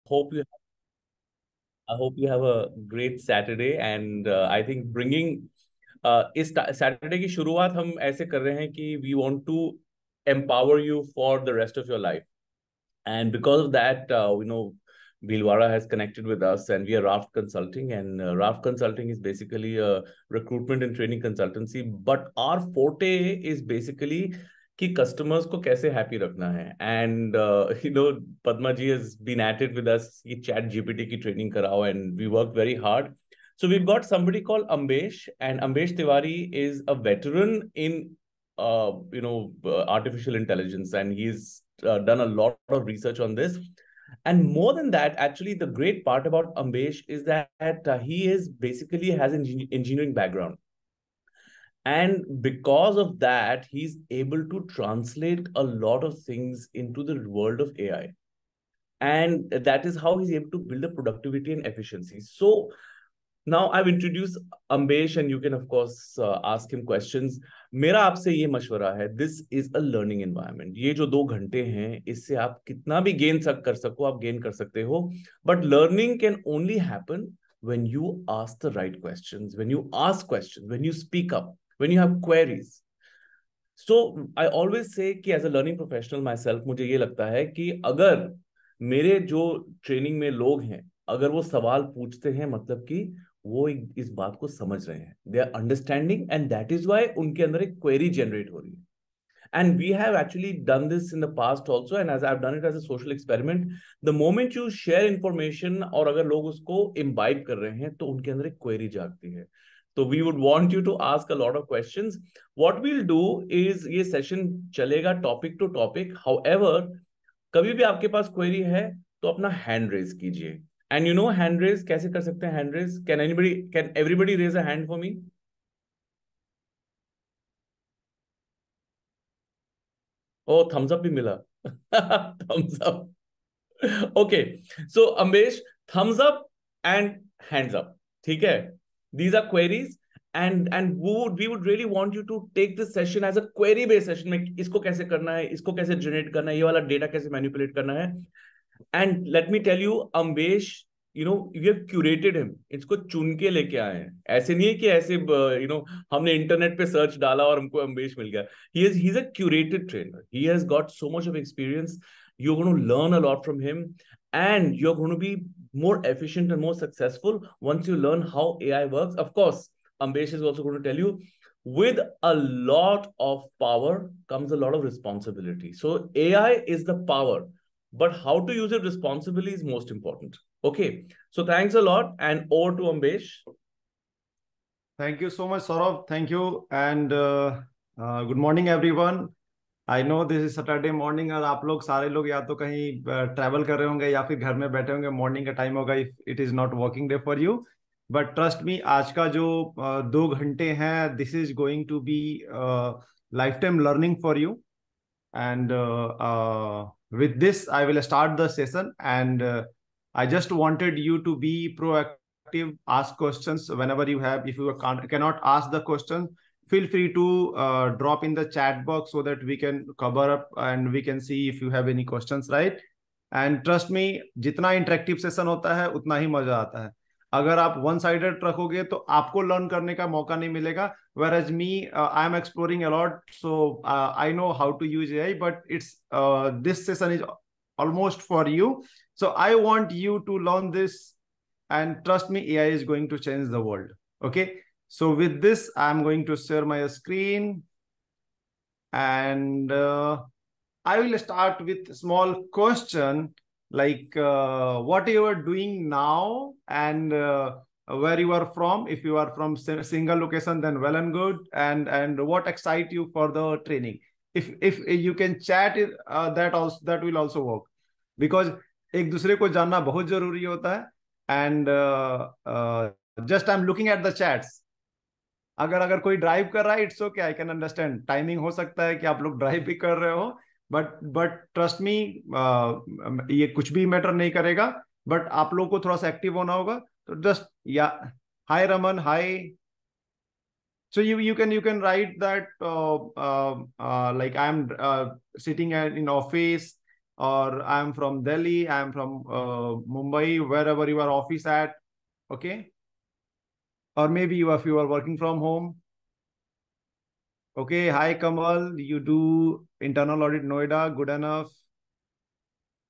hope you I hope you have a great Saturday and I think bringing इस Saturday की शुरुआत हम ऐसे कर रहे हैं कि we want to empower you for the rest of your life. And because of that, Bhilwara has connected with us and we are Raft Consulting. And Raft Consulting is basically a recruitment and training consultancy. But our forte is basically कि customers को कैसे happy रखना है. And, Padma ji has been at it with us कि chat GPT की training कराओ and we worked very hard. So we've got somebody called Ambesh, and Ambesh Tiwari is a veteran in artificial intelligence, and he's done a lot of research on this. And more than that, actually, the great part about Ambesh is that he is basically has an engineering background. And because of that, he's able to translate a lot of things into the world of AI. And that is how he's able to build a productivity and efficiency. So now I've introduced Ambesh, and you can, of course, ask him questions. मेरा आपसे ये मशवरा है, this is a learning environment. ये जो 2 घंटे हैं, इससे आप कितना भी गेन कर सको, आप गेन कर सकते हो. But learning can only happen when you ask the right questions, when you ask questions, when you speak up, when you have queries. So I always say कि as a learning professional myself, मुझे ये लगता है कि अगर मेरे जो training में लोग हैं, अगर वो सवाल पूछते हैं, मतलब कि वो इस बात को समझ रहे हैं, they are understanding, and that is why उनके अंदर एक क्वेरी जनरेट हो रही है. And we have actually done this in the past also, and as I've done it as a social experiment, the moment you share information और अगर लोग उसको imbibe कर रहे हैं तो उनके अंदर एक query जागती है. So we would want you to ask a lot of questions. What we'll do is ये session चलेगा topic to topic. However, कभी भी आपके पास query है तो अपना hand raise कीजिए. And you know hand raise कैसे कर सकते हैं? Hand raise, can everybody raise a hand for me? Oh, thumbs up भी मिला. Thumbs up. Okay, so Ambesh, thumbs up and hands up. ठीक है? These are queries, and we would really want you to take this session as a query based session में इसको कैसे करना है, इसको कैसे generate करना है, ये वाला data कैसे manipulate करना है. And let me tell you, Ambesh, we have curated him. इसको चुन के लेके आए हैं. ऐसे नहीं है कि ऐसे हमने इंटरनेट पे सर्च डाला और हमको अम्बेश मिल गया. He's a curated trainer. He has got so much of experience. You're going to learn a lot from him, and you're going to be more efficient and more successful once you learn how AI works. Of course, Ambesh is also going to tell you, with a lot of power comes a lot of responsibility. So AI is the power, but how to use it responsibly is most important. Okay, so thanks a lot, and over to Ambesh. Thank you so much, Saurabh. Thank you, and good morning, everyone. I know this is Saturday morning और आप लोग सारे लोग या तो कहीं travel कर रहे होंगे या फिर घर में बैठे होंगे. मॉर्निंग का टाइम होगा if it is not working day for you. But trust me, आज का जो 2 घंटे हैं, this is going to be lifetime learning for you. And with this, I will start the session. And I just wanted you to be proactive, ask questions whenever you have. If you cannot ask the question, feel free to drop in the chat box so that we can cover up and we can see if you have any questions, right? And trust me, जितना interactive session होता है उतना ही मजा आता है. अगर आप one sided रखोगे तो आपको लर्न करने का मौका नहीं मिलेगा. Whereas me, I am exploring a lot, so I know how to use AI, but it's this session is almost for you. So I want you to learn this, and trust me, AI is going to change the world. Okay, so with this, I'm going to share my screen, and I will start with small question like what you are doing now, and where you are from. If you are from single location, then well and good. And what excite you for the training. If you can chat it, that will also work, because एक दूसरे को जानना बहुत जरूरी होता है. And just I'm looking at the chats. अगर कोई ड्राइव कर रहा है, it's okay, I can understand. Timing हो सकता है कि आप लोग ड्राइव भी कर रहे हो, बट ट्रस्ट मी, ये कुछ भी मैटर नहीं करेगा. बट आप लोग को थोड़ा सा एक्टिव होना होगा. तो जस्ट या हाय रमन, हाय. So you can write that like I'm sitting in office or I'm from Delhi, I'm from Mumbai, wherever your office at, okay? Or maybe if you are working from home. Okay, hi Kamal, you do internal audit Noida, good enough.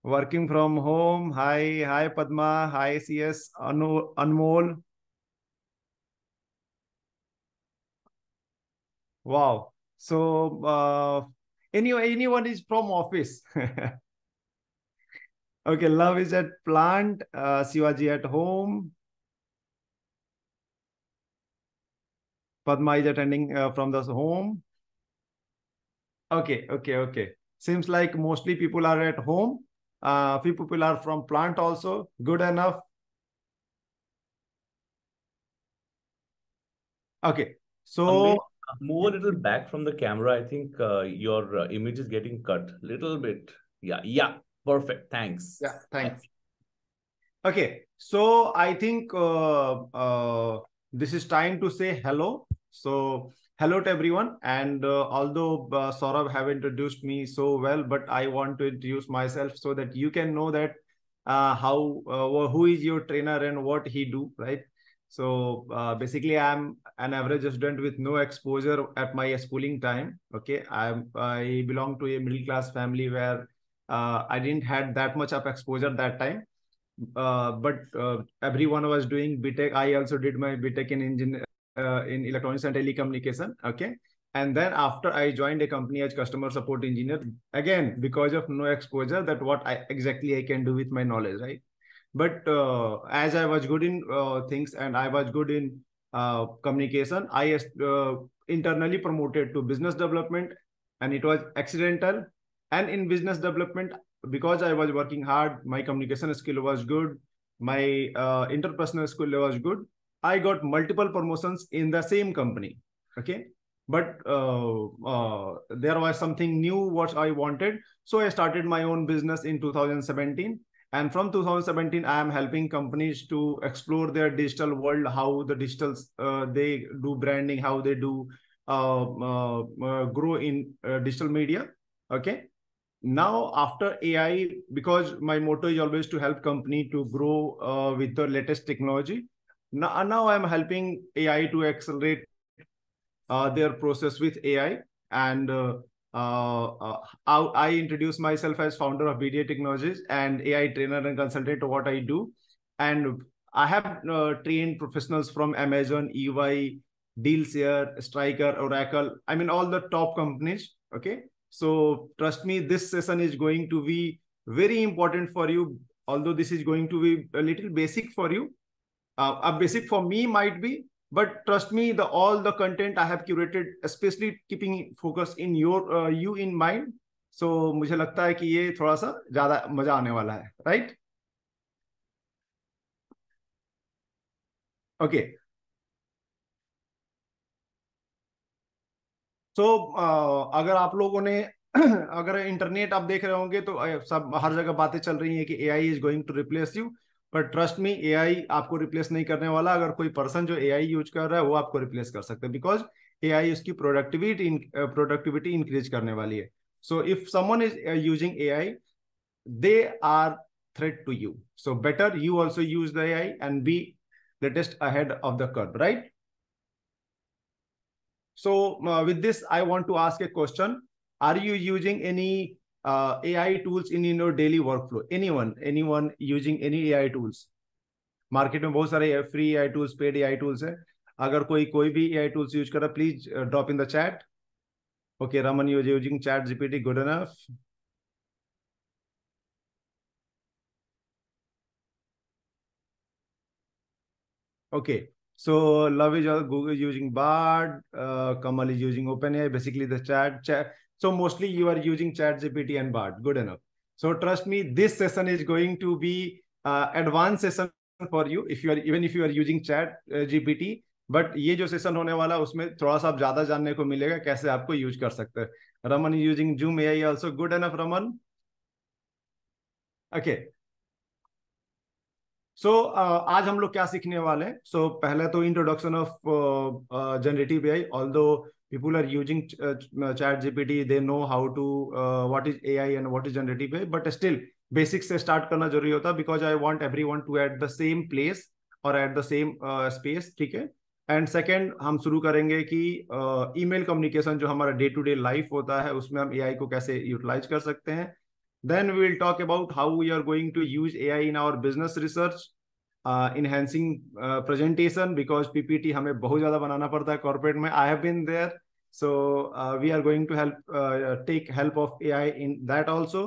Working from home, hi Padma, hi CS Anmol. Wow. So anyone is from office. Okay, love is at plant, Shivaji at home. Padma is attending from the home. Okay. Seems like mostly people are at home. Few people are from plant also. Good enough. Okay. Ambesh, So move a little back from the camera. I think your image is getting cut. Little bit. Yeah. Perfect. Thanks. yeah, Nice. thanks. Okay, so I think this is time to say hello. So hello to everyone. And although Saurabh have introduced me so well, but I want to introduce myself so that you can know that who is your trainer and what he do, right? So basically, I'm an average student with no exposure at my schooling time. Okay, I belong to a middle class family where I didn't had that much of exposure that time, but everyone was doing BTech. I also did my BTech in electronics and telecommunication. Okay, and then after I joined a company as customer support engineer, again because of no exposure, that what I can do with my knowledge, right? But as I was good in things and I was good in communication, I internally promoted to business development, and it was accidental. And in business development, because I was working hard, my communication skill was good, my interpersonal skill was good. I got multiple promotions in the same company. Okay, but there was something new what I wanted, so I started my own business in 2017. And from 2017, I am helping companies to explore their digital world, how the digital they do branding, how they do grow in digital media. Okay. Now after AI, because my motto is always to help company to grow with the latest technology. Now I'm helping AI to accelerate their process with AI. And I introduce myself as founder of BDA Technologies and AI trainer and consultant to what I do. And I have trained professionals from Amazon, EY, Dealshare, Striker, Oracle. I mean, all the top companies. Okay. So trust me, this session is going to be very important for you. Although this is going to be a little basic for you, a basic for me might be, but trust me, the all the content I have curated, especially keeping focus in your you in mind. So मुझे लगता है कि ये थोड़ा सा ज्यादा मजा आने वाला है, right? Okay. So अगर आप लोगों ने अगर इंटरनेट आप देख रहे होंगे तो सब हर जगह बातें चल रही हैं कि AI is going to replace you. पर ट्रस्ट मी, एआई आपको रिप्लेस नहीं करने वाला। अगर कोई पर्सन जो एआई यूज कर रहा है वो आपको रिप्लेस कर सकता है, बिकॉज एआई उसकी प्रोडक्टिविटी इंक्रीज करने वाली है। So if someone is using AI, they are threat to you. So better you also use the AI and be latest ahead of the curve, right? So with this, I want to ask a question. Are you using any AI tools in your daily workflow? Anyone using any AI tools? Market में बहुत सारे free AI tools, paid AI tools है। अगर कोई भी AI tools use कर रहा है, please drop in the chat. Okay, Raman using chat GPT, good enough. Okay, so Love is Google using Bard, Kamal is using OpenAI, basically the chat. So mostly you are using ChatGPT and Bard. Good enough. So trust me, this session is going to be advanced session for you if you are even if you are using Chat GPT. But ये जो session होने वाला है उसमें थोड़ा सा आप ज्यादा जानने को मिलेगा कैसे आपको यूज कर सकते हैं। Raman using Zoom AI also, good enough Raman. Okay, so आज हम लोग क्या सीखने वाले हैं। पहले तो introduction of generative AI. Although people are using chat GPT, they know how to what is AI and what is generative AI, but still basic से स्टार्ट करना जरूरी होता है, because I want everyone to at the same place और at the same space, ठीक है। And second, हम शुरू करेंगे कि ईमेल कम्युनिकेशन जो हमारा डे टू डे लाइफ होता है उसमें हम एआई को कैसे यूटिलाइज कर सकते हैं। Then we will talk about how we are going to use AI in our business research, enhancing presentation, because PPT हमें बहुत ज्यादा बनाना पड़ता है कॉर्पोरेट में, I have been there, so we are going to help take help of AI in that also.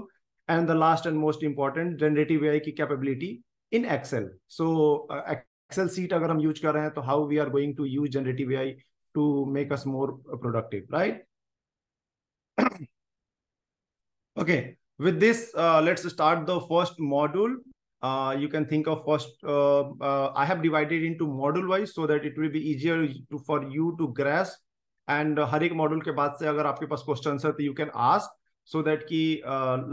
And the last and most important, generative AI की capability in Excel. So Excel sheet अगर हम use कर रहे हैं तो how we are going to use generative AI to make us more productive, right? Okay, with this, let's start the first module. You can think of first, I have divided into module wise so that it will be easier for you to grasp. And हर एक module के बाद से अगर आपके पास questions है तो you can ask, so that कि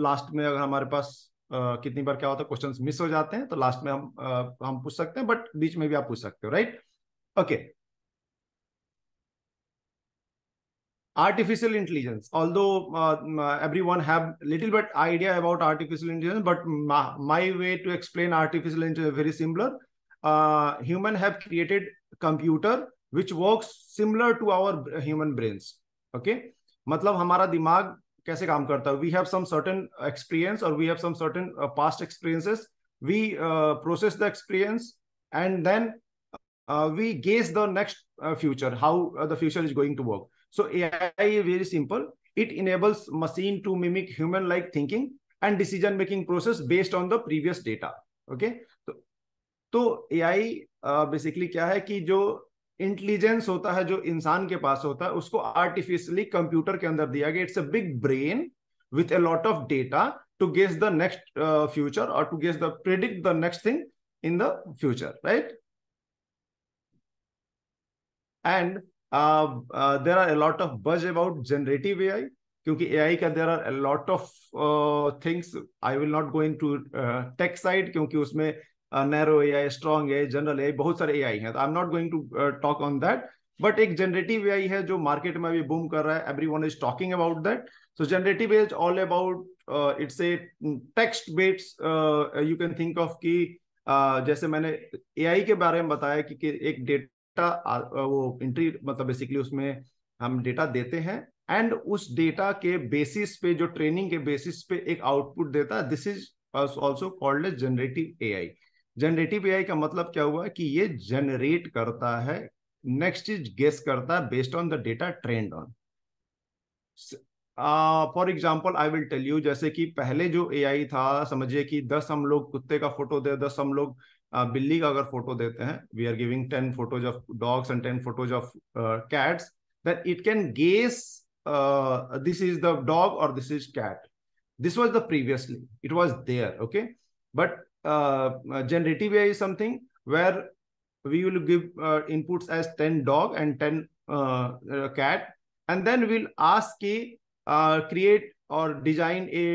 last में अगर हमारे पास कितनी बार क्या होता है क्वेश्चंस मिस हो जाते हैं तो लास्ट में हम पूछ सकते हैं, बट बीच में भी आप पूछ सकते हो, right? Okay, artificial intelligence, although everyone have little bit idea about artificial intelligence, but my way to explain artificial intelligence is very similar. Human have created computer which works similar to our human brains. Okay, मतलब हमारा दिमाग कैसे काम करता है, we have some certain experience और we have some certain past experiences, we process the experience and then we guess the next future, how the future is going to work. So AI is very simple. It enables machine to mimic human like thinking and decision making process based on the previous data. Okay, तो AI basically क्या है कि जो intelligence होता है जो इंसान के पास होता है उसको आर्टिफिशियली कंप्यूटर के अंदर दिया गया। It's a big brain with a lot of data to guess the next future और to guess the predict the next thing in the future, right? And there are a lot of buzz about generative AI, क्योंकि AI का there are a lot of things. I will not go into tech side क्योंकि उसमें narrow AI, strong AI, general AI, बहुत सारे AI हैं, तो आई am not going to talk on that. But एक generative AI है जो मार्केट में अभी बूम कर रहा है, everyone is talking about that. So generative AI is all about it's a text based, you can think of कि जैसे मैंने एआई के बारे में बताया कि एक डेटा वो एंट्री, मतलब बेसिकली उसमें हम डेटा देते हैं एंड उस डेटा के बेसिस पे, जो ट्रेनिंग के बेसिस पे एक आउटपुट देता है, this is also called as generative AI. Generative AI का मतलब क्या हुआ कि ये जनरेट करता है, नेक्स्ट चीज गेस करता है based on the data trend on. For example I will tell you, जैसे कि पहले जो एआई था, समझिए कि 10 हम लोग कुत्ते का फोटो दे, 10 हम लोग बिल्ली का अगर फोटो देते हैं, we are giving 10 photos of dogs and 10 photos of cats, that it can guess this is the dog और this is cat. This was the previously, it was there, okay, but generative AI is something where we will give inputs as 10 dog and 10 cat, and then we'll ask ki create or design a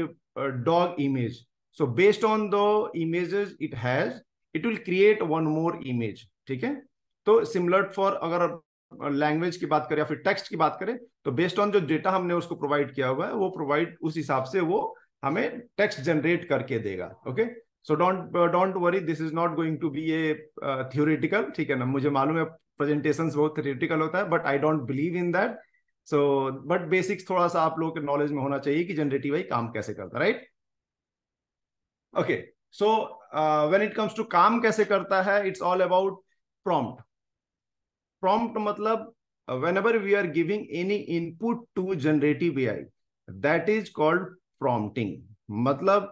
dog image. So based on the images it has, it will create one more image. ठीक है, तो similar for अगर language की बात करें या फिर text की बात करें, तो बेस्ड ऑन जो डेटा हमने उसको प्रोवाइड किया हुआ है, वो प्रोवाइड उस हिसाब से वो हमें टेक्स्ट जनरेट करके देगा। Okay, so don't worry, this is not going to be a theoretical, ठीक है ना? मुझे मालूम है प्रेजेंटेशंस बहुत थ्योरेटिकल होता है, but I don't believe in that. So but basics थोड़ा सा आप लोगों के नॉलेज में होना चाहिए कि जनरेटिव एआई काम कैसे करता है, right? Okay, so when it comes to काम कैसे करता है, it's all about prompt. Prompt मतलब whenever we are giving any input to generative AI, that is called prompting. मतलब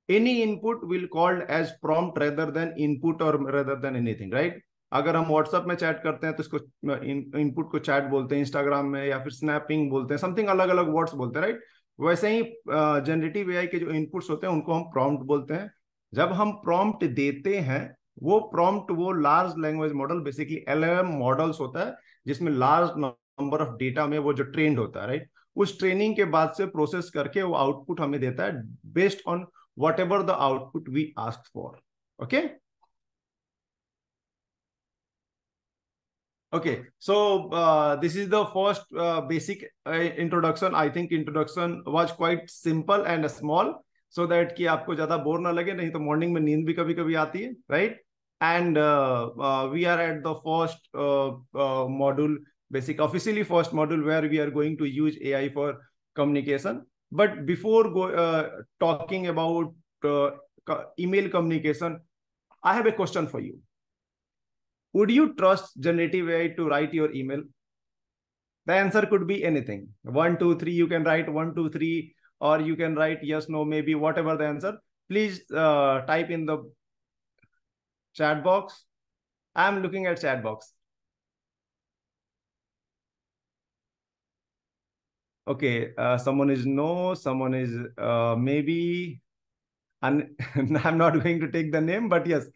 any input will called as prompt rather than input or rather than anything, right? अगर हम WhatsApp में chat करते हैं तो इसको input को चैट बोलते हैं, इंस्टाग्राम में या फिर स्नैपिंग बोलते हैं, समथिंग अलग अलग वर्ड्स बोलते हैं, राइट? वैसे ही जनरेटिव एआई के जो इनपुट्स होते हैं उनको हम प्रॉम्प्ट बोलते हैं. जब हम प्रॉम्प्ट देते हैं, वो प्रॉम्प्ट वो large language model, basically LLM models होता है जिसमें लार्ज नंबर ऑफ डेटा में वो जो ट्रेंड होता है, राइट? उस ट्रेनिंग के बाद से प्रोसेस करके वो आउटपुट हमें देता है based on whatever the output we ask for. Okay, Okay, so this is the first basic introduction. I think introduction was quite simple and small, so that कि आपको ज्यादा बोर ना लगे, नहीं तो मॉर्निंग में नींद भी कभी कभी आती है, right? And we are at the first module, basic officially first module, where we are going to use AI for communication. But before talking about email communication, I have a question for you. Would you trust generative AI to write your email? The answer could be anything. 1, 2, 3, you can write 1, 2, 3, or you can write yes, no, maybe, whatever the answer. Please type in the chat box. I'm looking at chat box. Okay, someone is no, someone is maybe, and I'm not going to take the name, but yes.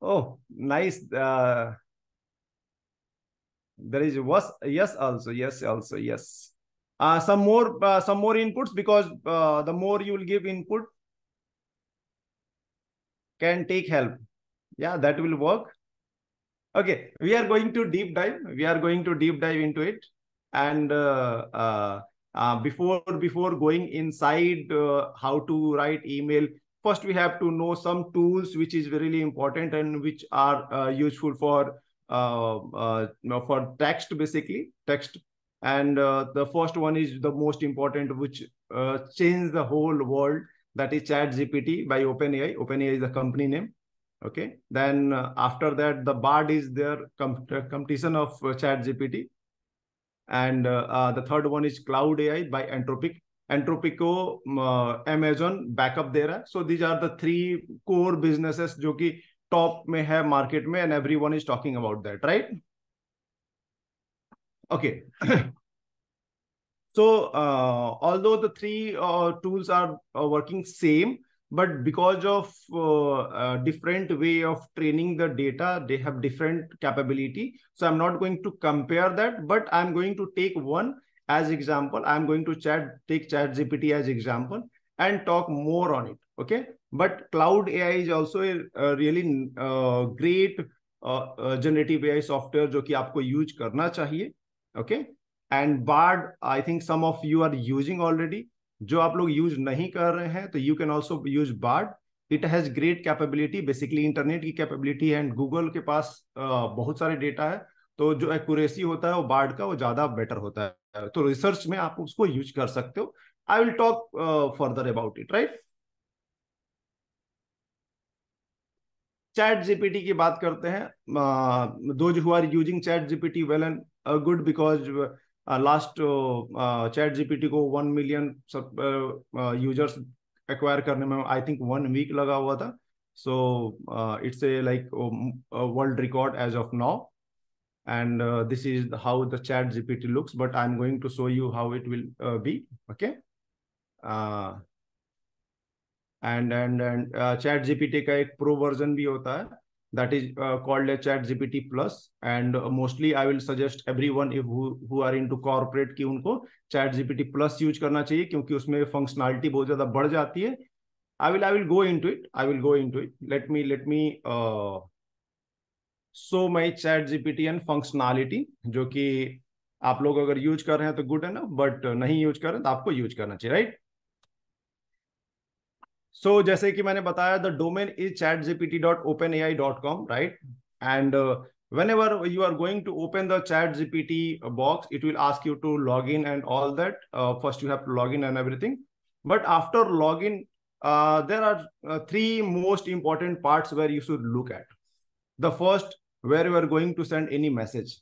Oh, nice. There is was yes also, yes also, yes. Some more inputs, because the more you will give input can take help. Yeah, that will work. Okay, we are going to deep dive. We are going to deep dive into it. And before going inside how to write email, first we have to know some tools which is really important and which are useful for text, basically text. And the first one is the most important, which changed the whole world. That is ChatGPT by OpenAI. OpenAI is the company name. Okay, then after that, the Bard is their competition of ChatGPT. And the third one is Cloud AI by Anthropic. Anthropic को Amazon backup दे रहा है. So these are the three core businesses जो कि top में है market में, and everyone is talking about that, right? Okay. So although the three tools are working same, but because of different way of training the data, they have different capability. So I'm not going to compare that, but I'm going to take one as example. I'm going to take ChatGPT as example and talk more on it. Okay, but Cloud AI is also a really great generative AI software जो कि आपको use करना चाहिए. Okay. And Bard, I think some of you are using already. जो आप लोग use नहीं कर रहे हैं, तो you can also use Bard. It has great capability, basically internet की कैपेबिलिटी है, एंड गूगल के पास बहुत सारे डेटा है, तो जो एक्यूरेसी होता है वो बार्ड का वो ज्यादा बेटर होता है. तो रिसर्च में आप उसको यूज कर सकते हो. I will talk further about it, right. Chat GPT की बात करते हैं. Those who are using chat GPT well and good, because last chat GPT को 1 मिलियन यूजर्स एक्वायर करने में आई थिंक 1 वीक लगा हुआ था. So it's a like world record as of now. And this is how the chat GPT looks, but I'm going to show you how it will be. Okay. And chat GPT का एक pro version भी होता है, that is called a chat GPT plus. And mostly I will suggest everyone who are into corporate कि उनको chat GPT plus use करना चाहिए, क्योंकि उसमें functionality बहुत ज़्यादा बढ़ जाती है. I will go into it. Let me show my chat GPT and functionality, जो कि आप लोग अगर यूज कर रहे हैं तो गुड है ना, बट नहीं यूज कर रहे हैं तो आपको यूज करना चाहिए, राइट. सो जैसे कि मैंने बताया, the domain is chatgpt.openai.com, right. And whenever you are going to open the chat GPT box, it will ask you to log in and all that. First you have to log in and everything, but after login there are three most important parts where you should look at. The first, where you are going to send any message,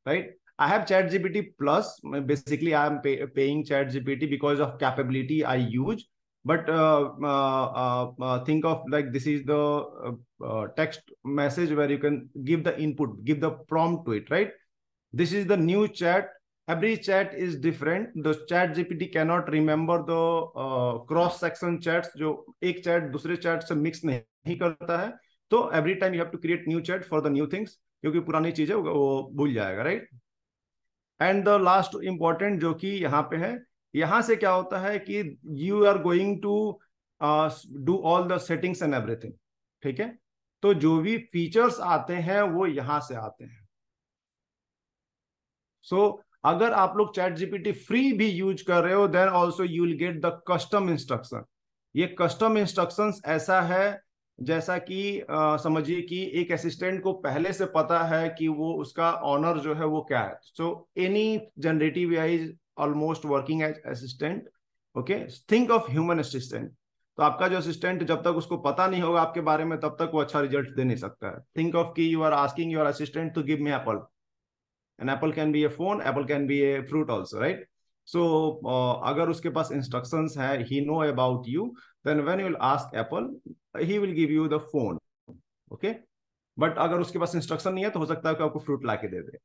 right? I have ChatGPT plus. Basically I am paying ChatGPT because of capability I use. But think of like this is the text message where you can give the input, give the prompt to it, right? This is the new chat. Every chat is different. The ChatGPT cannot remember the cross section chats जो एक chat दूसरे chat से mix नहीं करता है. तो every time you have to create new chat for the new things, क्योंकि पुरानी चीजें वो भूल जाएगा, right? And the last important जो कि यहाँ पे है, यहाँ से क्या होता है कि you are going to do all the settings and everything. ठीक है, तो जो भी फीचर्स आते हैं वो यहां से आते हैं। सो अगर आप लोग चैट जीपीटी फ्री भी यूज कर रहे हो, then also you will get the custom instruction. ये कस्टम इंस्ट्रक्शंस ऐसा है जैसा कि समझिए कि एक असिस्टेंट को पहले से पता है कि वो उसका ऑनर जो है वो क्या है। So any generative AI is almost working as assistant. Okay, think of human assistant. तो आपका जो असिस्टेंट, जब तक उसको पता नहीं होगा आपके बारे में, तब तक वो अच्छा रिजल्ट दे नहीं सकता है। थिंक ऑफ कि you are asking your assistant to give me apple. An apple can be a phone, apple can be a fruit also, right? So अगर उसके पास instructions है, he know about you, then when you will ask apple, he will give you the phone. Okay, but अगर उसके पास instruction नहीं है तो हो सकता है कि आपको fruit लाके दे दे।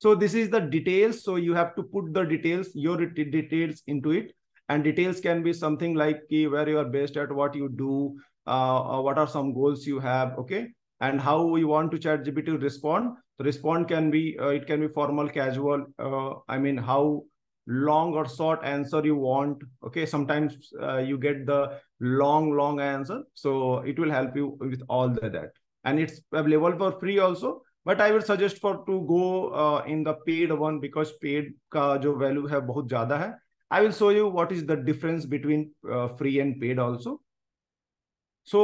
So this is the details. So you have to put the details, your details into it. And details can be something like where you are based at, what you do, what are some goals you have, okay, and how you want to ChatGPT to respond. The respond can be, it can be formal, casual. I mean, how long or short answer you want. Okay, sometimes you get the long answer. So it will help you with all that. And it's available for free also. But I would suggest for to go in the paid one, because paid का जो value है बहुत ज़्यादा है. I will show you what is the difference between free and paid also. So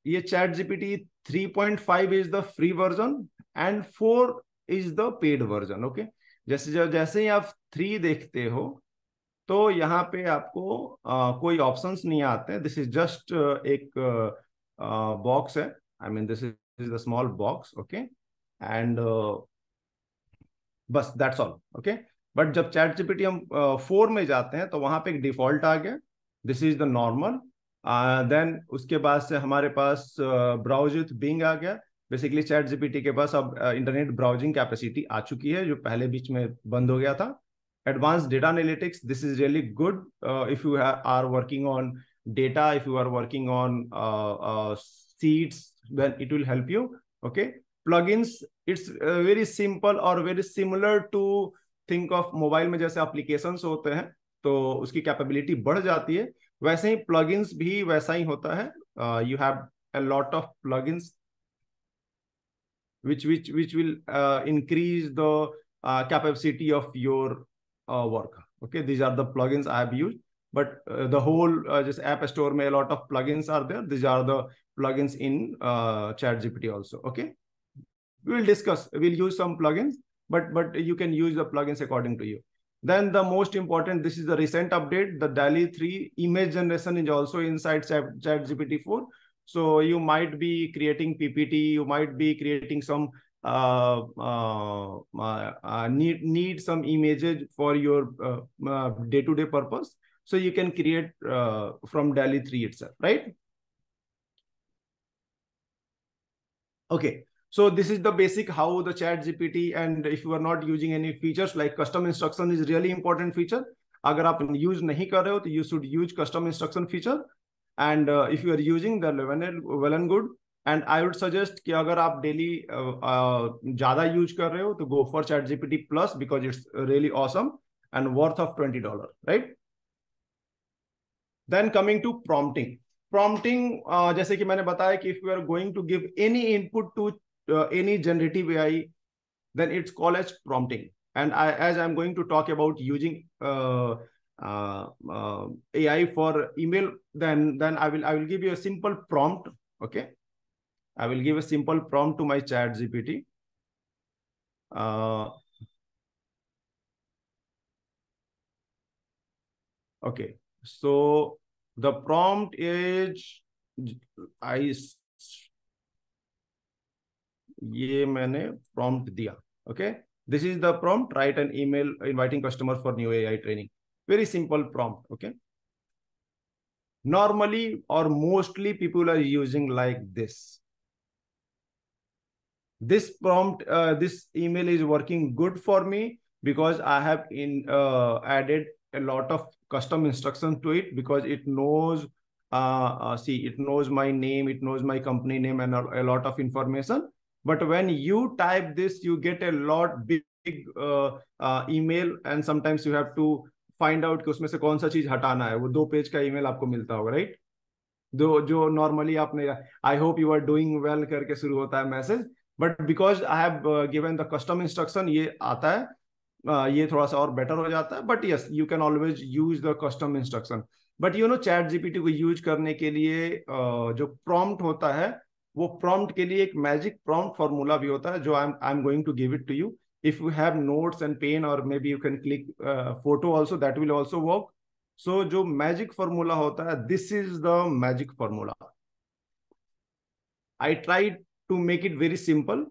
ये ChatGPT 3.5 is the free version and 4 is the paid version. Okay, जैसे ही आप 3 देखते हो तो यहाँ पे आपको कोई ऑप्शंस नहीं आते. दिस इज जस्ट एक बॉक्स है. I mean this is the small box. Okay, and बस दैट्स ऑल. ओके, बट जब चैट जीपीटी हम 4 में जाते हैं तो वहां पे एक डिफॉल्ट आ गया. This is the normal. Then उसके बाद से हमारे पास ब्राउज विथ बिंग आ गया. बेसिकली चैट जीपीटी के पास अब इंटरनेट ब्राउजिंग कैपेसिटी आ चुकी है, जो पहले बीच में बंद हो गया था. Advance data analytics, this is really good if you are working on data, if you are working on seeds, then it will help you. Okay, plugins, it's very simple or very similar to think of mobile में जैसे applications होते हैं तो उसकी capability बढ़ जाती है, वैसे ही plugins भी वैसा ही होता है. You have a lot of plugins which will increase the capacity of your work. Okay, these are the plugins I have used, but the whole just app store में a lot of plugins are there. These are the plugins in ChatGPT also. Okay, we will discuss, we'll use some plugins, but you can use the plugins according to you. Then the most important, this is the recent update, the DALL-E 3 image generation is also inside ChatGPT 4. So you might be creating PPT, you might be creating some need some images for your day-to-day purpose. So you can create from DALL-E 3 itself, right? Okay. So this is the basic how the chat GPT, and if you are not using any features like custom instruction is really important feature. अगर आप use नहीं कर रहे हो तो you should use custom instruction feature. And if you are using the well and good. And I would suggest कि अगर आप daily ज़्यादा use कर रहे हो तो go for chat GPT plus, because it's really awesome and worth of $20, right? Then coming to prompting. Prompting, जैसे कि मैंने बताया कि if you are going to give any input to any generative AI, then it's called as prompting. And as I'm going to talk about using AI for email, then I will give you a simple prompt. Okay, I will give a simple prompt to my chat GPT. Okay, so the prompt is ये मैंने prompt दिया. Okay, this is the prompt. Write an email inviting customer for new AI training. Very simple prompt. Okay, normally or mostly people are using like this. This prompt, this email is working good for me because I have added a lot of custom instructions to it, because it knows it knows my name, it knows my company name and a lot of information. But when you type this, you get a lot big email, and sometimes you have to find out कि उसमें से कौन सा चीज हटाना है. वो 2 page का email आपको मिलता होगा, right? जो नॉर्मली आपने I hope you are doing well करके शुरू होता है message, but because I have given the custom instruction ये आता है, ये थोड़ा सा और बेटर हो जाता है, but yes you can always use the custom instruction. But you know chat GPT को यूज करने के लिए जो प्रॉम्प्ट होता है, वो प्रॉम्प्ट के लिए एक मैजिक प्रॉम्प्ट फॉर्मूला भी होता है, जो I am going to give it to you. if you have notes and pen, or maybe you can click photo also, that will also work. So जो मैजिक फॉर्मूला होता है, this is the magic formula. I tried to make it very simple.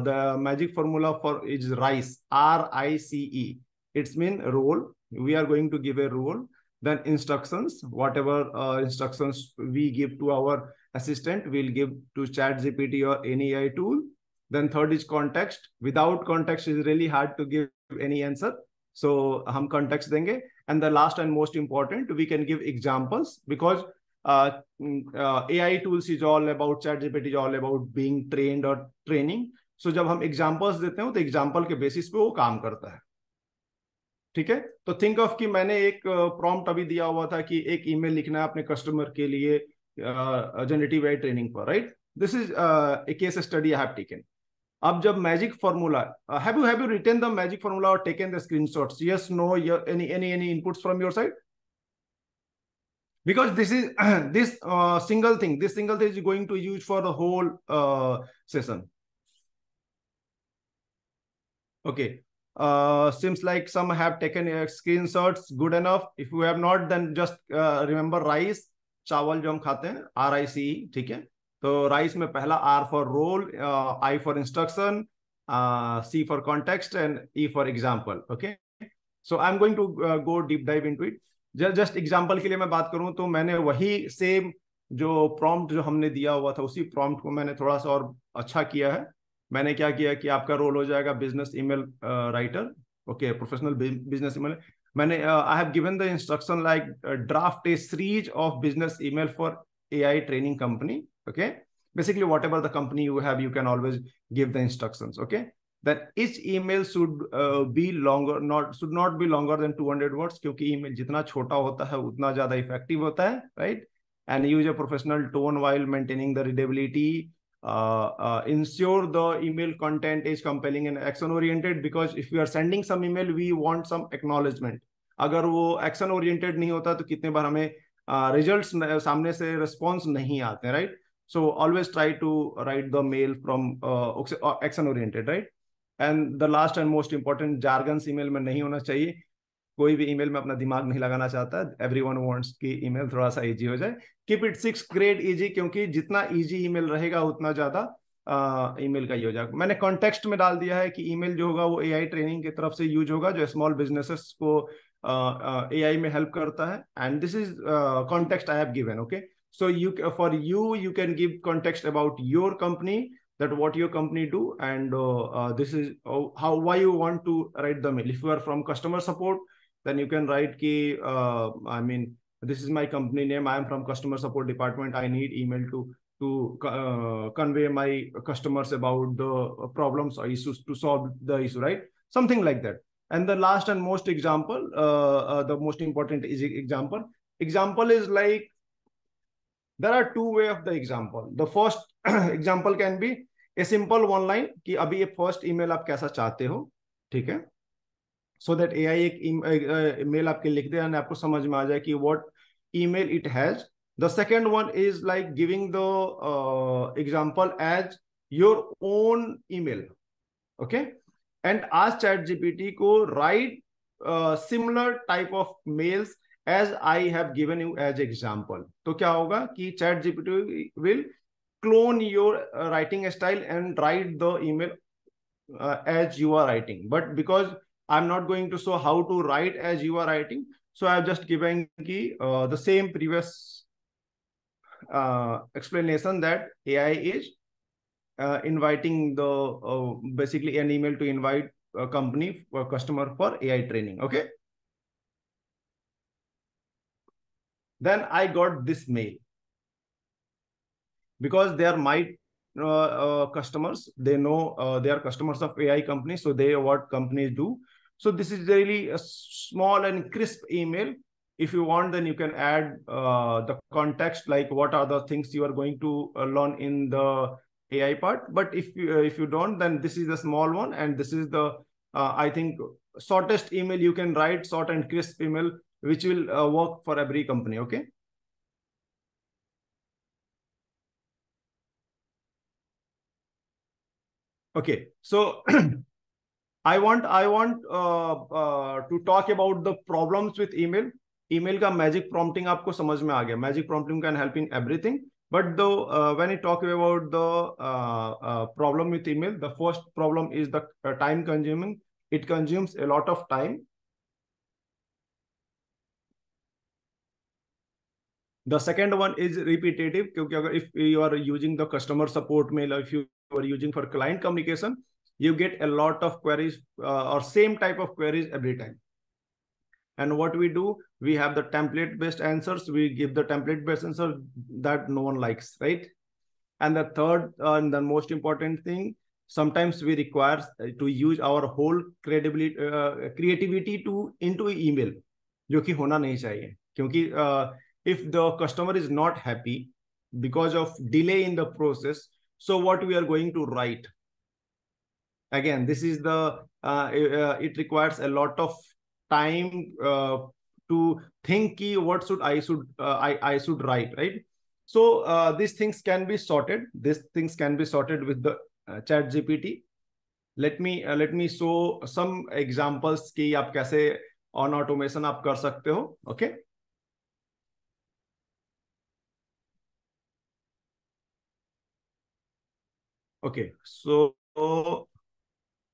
The magic formula for is RICE, RICE. It's mean role. We are going to give a role. Then instructions, whatever instructions we give to our assistant, we'll give to ChatGPT or any AI tool. Then third is context. Without context is really hard to give any answer. So hum context denge. And the last and most important, we can give examples, because AI tools is all about, ChatGPT is all about being trained or training. So जब हम examples देते हैं तो example के basis पे वो काम करता है, ठीक है। तो think of कि मैंने एक prompt अभी दिया हुआ था कि एक email लिखना है अपने customer के लिए generative AI training पर, right? This is a case study I have taken. अब जब magic formula, have you written the magic formula और taken the screenshots? Yes, no, any inputs from your side? Because this is this single thing is going to use for the whole session. Okay, seems like some have taken screenshots. Good enough. If you have not, then just remember rice, चावल जो हम खाते हैं, RICE, ठीक है। तो rice में पहला R for role, I for instruction, C for context, and E for example. Okay, so I'm going to go deep dive into it. Just example के लिए मैं बात करूं तो मैंने वही सेम जो प्रॉम्प्ट जो हमने दिया हुआ था, उसी प्रॉम्प्ट को मैंने थोड़ा सा और अच्छा किया है। मैंने क्या किया कि आपका रोल हो जाएगा business email writer, okay, professional business email. मैंने I have given the instruction like draft a series of business email for AI training company. Okay, basically whatever the company you have, you can always give the instructions. Okay, that each email should be longer, should not be longer than 200 words, क्योंकि email जितना छोटा होता है उतना ज्यादा effective होता है, right? And use a professional tone while maintaining the readability. Ensure the email content is compelling and action oriented, because if we are sending some email, we want some acknowledgement. अगर वो action oriented नहीं होता तो कितने बार हमें results सामने से response नहीं आते, right? So always try to write the mail from action oriented, right? And the last and most important, jargons email में नहीं होना चाहिए। कोई भी ईमेल में अपना दिमाग नहीं लगाना चाहता, एवरीवन वांट्स कि ईमेल थोड़ा सा इजी हो जाए। कीप इट 6 ग्रेड इजी, क्योंकि जितना इजी ईमेल रहेगा उतना ज्यादा ईमेल का ही हो जाएगा। मैंने कॉन्टेक्स्ट में डाल दिया है कि ईमेल जो होगा वो AI ट्रेनिंग की तरफ से यूज होगा, जो स्मॉल बिजनेसेस को AI में हेल्प करता है। And this is context I have given. Okay, so for you can give context about your company, that what your company do, and this is why you want to write the mail. If you are from customer support, then you can write ki I mean, this is my company name, I am from customer support department, I need email to convey my customers about the problems or issues, to solve the issue, right? Something like that. And the last and most example, the most important is example is like, there are two way of the example. The first example can be a simple one line कि अभी ये first email आप कैसा चाहते हो, ठीक है, so that AI एक email आपके लिख दे और आपको समझ में आ जाए कि what email it has. The second one is like giving the example as your own email. Okay, and ask ChatGPT को write similar type of mails as I have given you as example. तो क्या होगा कि ChatGPT will clone your writing style and write the email as you are writing. But because I'm not going to show how to write as you are writing, so I have just given the same previous explanation, that AI is inviting the basically an email to invite a company or customer for AI training. Okay, then I got this mail because they are my customers. They know they are customers of AI companies, so they what companies do. So this is really a small and crisp email. if you want, then you can add the context, like what are the things you are going to learn in the AI part. But if you don't, then this is the small one, and this is the I think shortest email you can write, short and crisp email, which will work for every company. Okay. Okay. So I want to talk about the problems with email. email का magic prompting आपको समझ में आ गया. Magic prompting can help in everything. But though when I talk about the problem with email, the first problem is the time consuming. It consumes a lot of time. The second one is repetitive, क्योंकि अगर if you are using the customer support mail, or if you are using for client communication, you get a lot of queries or same type of queries every time. And what we do, we have the template based answers. We give the template based answer that no one likes, right? And the third and the most important thing, sometimes we require to use our whole credibility creativity to into email, जो कि होना नहीं चाहिए. क्योंकि if the customer is not happy because of delay in the process, so what we are going to write? Again, this is the it requires a lot of time to think what I should write, right? So these things can be sorted. These things can be sorted with the chat gpt. Let me show some examples कि आप कैसे on automation आप कर सकते हो. Okay. Okay, so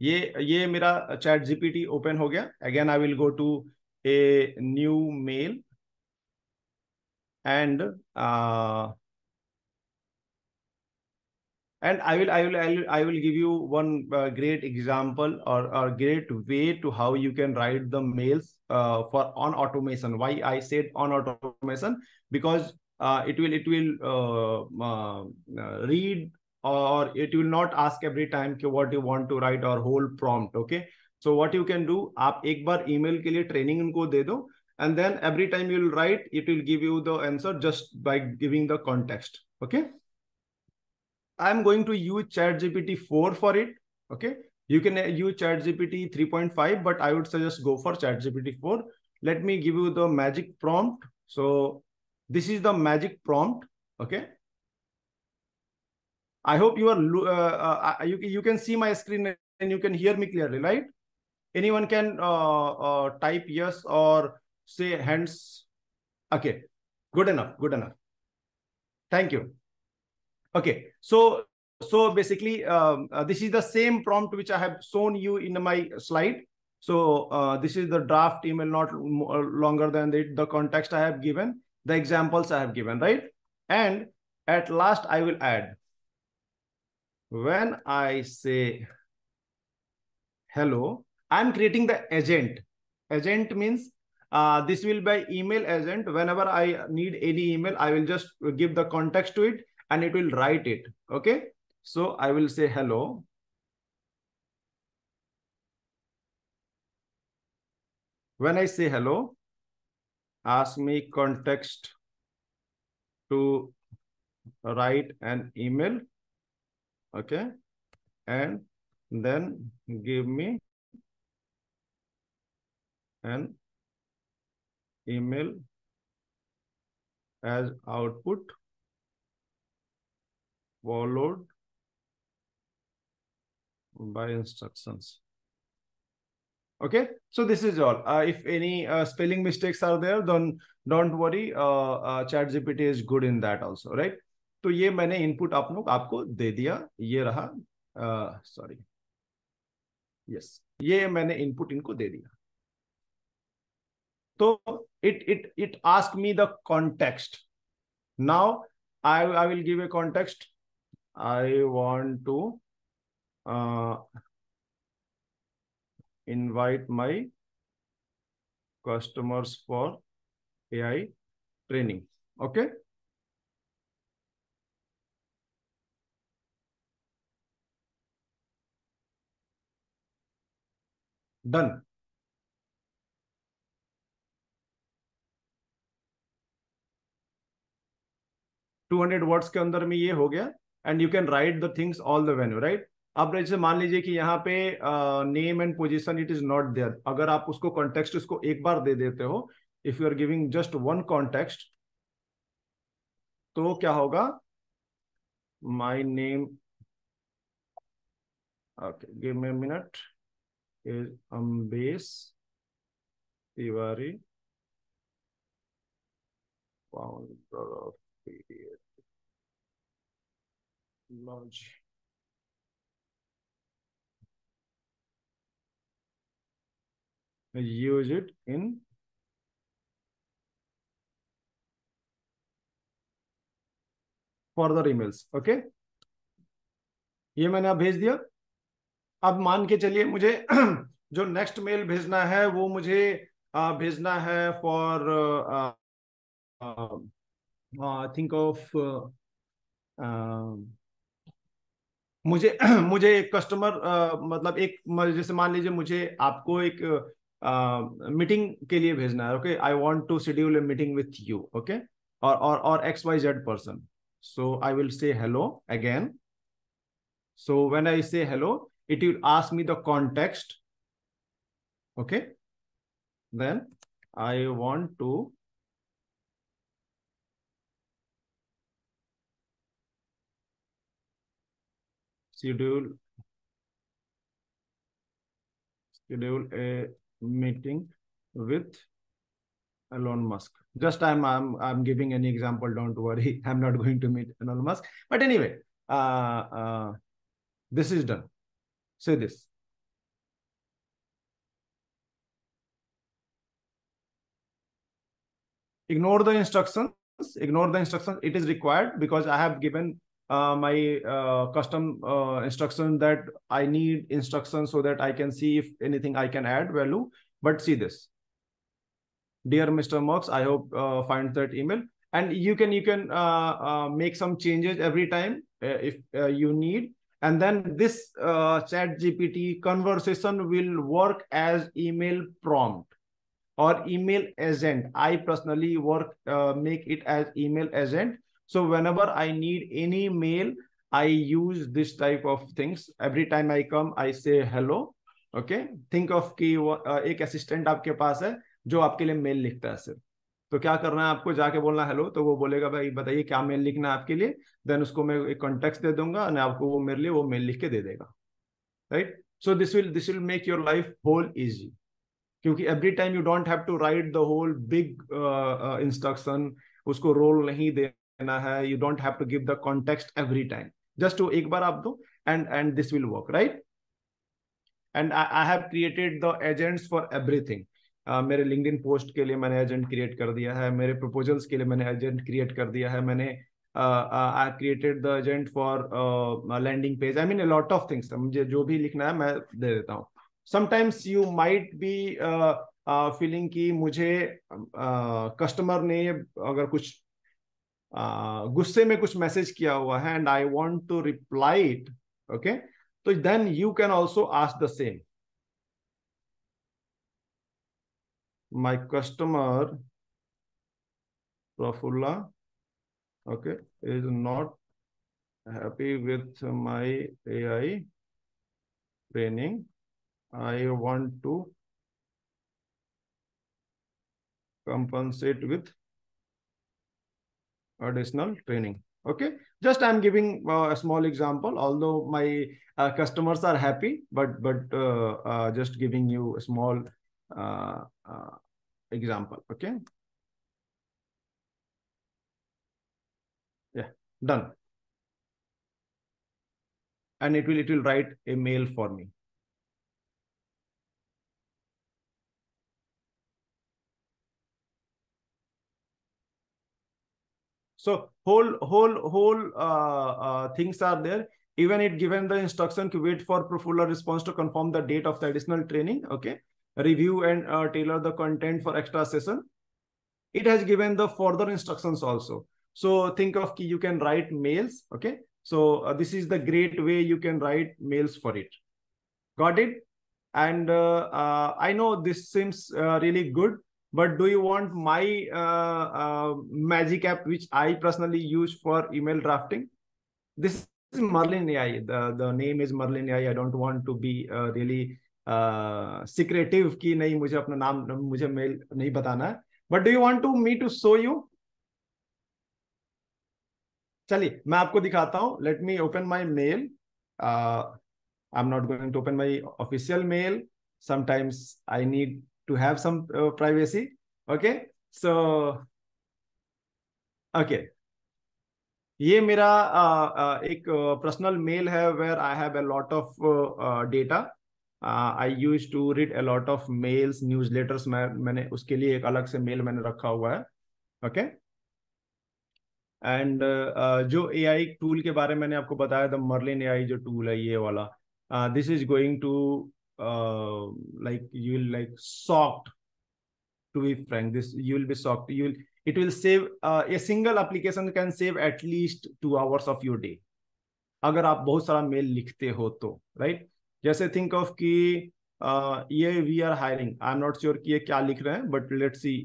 ये मेरा chat GPT open हो गया. Again I will go to a new mail and I will give you one great example or great way to how you can write the mails for on automation. Why I said on automation? Because it will read, or it will not ask every time what you want to write or whole prompt. Okay, so what you can do, आप एक बार email के लिए training उनको दे दो, and then every time you will write, it will give you the answer just by giving the context. Okay. I'm going to use ChatGPT 4 for it. Okay. You can use ChatGPT 3.5, but I would suggest go for ChatGPT 4. Let me give you the magic prompt. So this is the magic prompt. Okay. I hope you are you can see my screen and you can hear me clearly, right? Anyone can type yes or say hands. Okay. Good enough. Good enough. Thank you. Okay, so basically this is the same prompt which I have shown you in my slide. So this is the draft email, not longer than the context I have given, the examples I have given, right? And at last I will add, when I say hello, I'm creating the agent. Agent means this will be email agent. Whenever I need any email, I will just give the context to it and it will write it. Okay. So I will say hello. When I say hello, ask me context to write an email. Okay. And then give me an email as output followed by instructions. Okay, so this is all. If any spelling mistakes are there, then don't worry. ChatGPT is good in that also, right? तो ये मैंने input आप लोग आपको दे दिया. ये रहा, sorry, yes, ये मैंने इनपुट इनको दे दिया. तो it ask me the context. Now I will give a context. I want to invite my customers for AI training. Okay. Done. 200 words के अंदर में ये हो गया, and you can write the things all the venue, right. अब जैसे मान लीजिए कि यहाँ पे name and position it is not there, अगर आप उसको कॉन्टेक्स्ट उसको एक बार दे देते हो, if you are giving just one context, तो क्या होगा, my name, okay give me a minute, is Ambesh Tiwari, founder of Pediatriology. Use it in further emails. Okay, ये मैंने अब भेज दिया। अब मान के चलिए मुझे जो नेक्स्ट मेल भेजना है वो मुझे भेजना है फॉर थिंक ऑफ, मुझे मुझे एक कस्टमर मतलब एक, जैसे मान लीजिए मुझे आपको एक मीटिंग के लिए भेजना है, okay, I want to schedule a meeting with you, okay, और XYZ person, so I will say hello again, so when I say hello it will ask me the context, okay, then I want to schedule a meeting with Elon Musk. Just I'm giving any example, don't worry, I'm not going to meet Elon Musk, but anyway, this is done. Say this. Ignore the instructions. Ignore the instructions. It is required because I have given my custom instruction that I need instructions so that I can see if anything I can add value. But see this. Dear Mr. Marks, I hope find that email. And you can make some changes every time if you need. And then this ChatGPT conversation will work as email prompt or email agent. I personally make it as email agent. So whenever I need any mail, I use this type of things. Every time I come, I say hello. Okay. Think of कि एक assistant आपके पास है जो आपके लिए mail लिखता है सिर्फ। तो क्या करना है आपको, जाके बोलना हेलो, तो वो बोलेगा भाई बताइए क्या मेल लिखना है आपके लिए, देन उसको मैं एक कॉन्टेक्स्ट दे दूंगा और आपको वो मेरे लिए वो मेल लिख के दे देगा, right. So this will make your life whole easy, क्योंकि every time you don't have to write the whole big instruction, उसको रोल नहीं देना है, you don't have to give the context every time, just एक बार आप दो and this will work, right. And I have created the agents for everything. मेरे LinkedIn post के लिए मैंने एजेंट क्रिएट कर दिया है, मेरे प्रपोजल्स के लिए मैंने एजेंट क्रिएट कर दिया है, मैंने I created the agent for landing page, I mean a lot of things. मुझे जो भी लिखना है मैं दे देता हूँ। Sometimes you might be feeling कि मुझे कस्टमर ने अगर कुछ गुस्से में कुछ मैसेज किया हुआ है and I want to reply it, okay, तो then you can also ask the same. My customer Prafulla, okay, is not happy with my AI training. I want to compensate with additional training. Okay, just I'm giving a small example, although my customers are happy, but just giving you a small example. Okay, yeah, done. And it will write a mail for me. So whole things are there. Even it given the instruction to wait for Prafulla response to confirm the date of the additional training. Okay, review and tailor the content for extra session. It has given the further instructions also. So think of you can write mails. Okay, so this is the great way you can write mails for it. Got it? And I know this seems really good, but do you want my magic app which I personally use for email drafting? This is Merlin AI. The name is Merlin AI. I don't want to be really secretive कि नहीं मुझे अपना नाम मुझे mail नहीं बताना है. But do you want to me to show you? चलिए मैं आपको दिखाता हूँ. Let me open my mail. I'm not going to open my official mail. Sometimes I need to have some privacy. Okay, so okay. ये मेरा एक personal mail है where I have a lot of data. I use to read a lot of mails newsletters. मैंने उसके लिए एक अलग से मेल मैंने रखा हुआ है. ओके. एंड जो एआई टूल के बारे में मैंने आपको बताया, द मर्लिन एआई जो टूल है ये वाला, this is going to like you will like shocked. To be frank, this you will be shocked. It will save a single application can save at least 2 hours of your day अगर आप बहुत सारा mail लिखते हो तो, right. जैसे think of कि ये we are hiring. I am not sure कि ये क्या लिख रहे हैं, but let's see.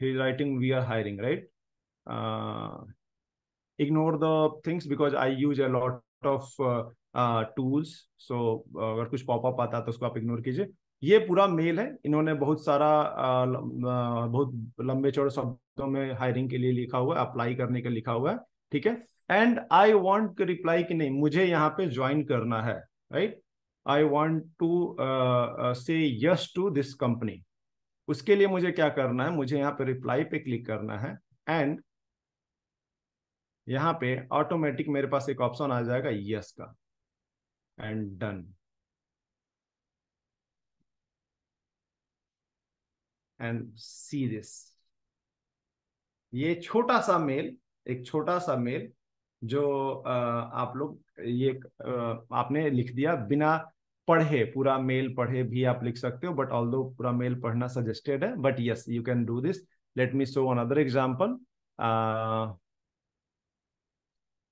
He is writing we are hiring, right. Ignore the things because I use a lot of tools. So अगर कुछ पॉपअप आता है तो उसको आप इग्नोर कीजिए. ये पूरा मेल है. इन्होंने बहुत सारा बहुत लंबे चौड़े शब्दों में हायरिंग के लिए लिखा हुआ है, अप्लाई करने के लिखा हुआ है. ठीक है. एंड आई वांट रिप्लाई कि नहीं मुझे यहाँ पे ज्वाइन करना है, राइट. आई वांट टू से यस टू दिस कंपनी. उसके लिए मुझे क्या करना है, मुझे यहाँ पे रिप्लाई पे क्लिक करना है. एंड यहाँ पे ऑटोमेटिक मेरे पास एक ऑप्शन आ जाएगा यस का. And done. And see this. ये छोटा सा मेल, एक छोटा सा मेल जो आप लोग ये आपने लिख दिया बिना पढ़े. पूरा मेल पढ़े भी आप लिख सकते हो, बट ऑल्दो पूरा मेल पढ़ना सजेस्टेड है. But yes you can do this. Let me show another example.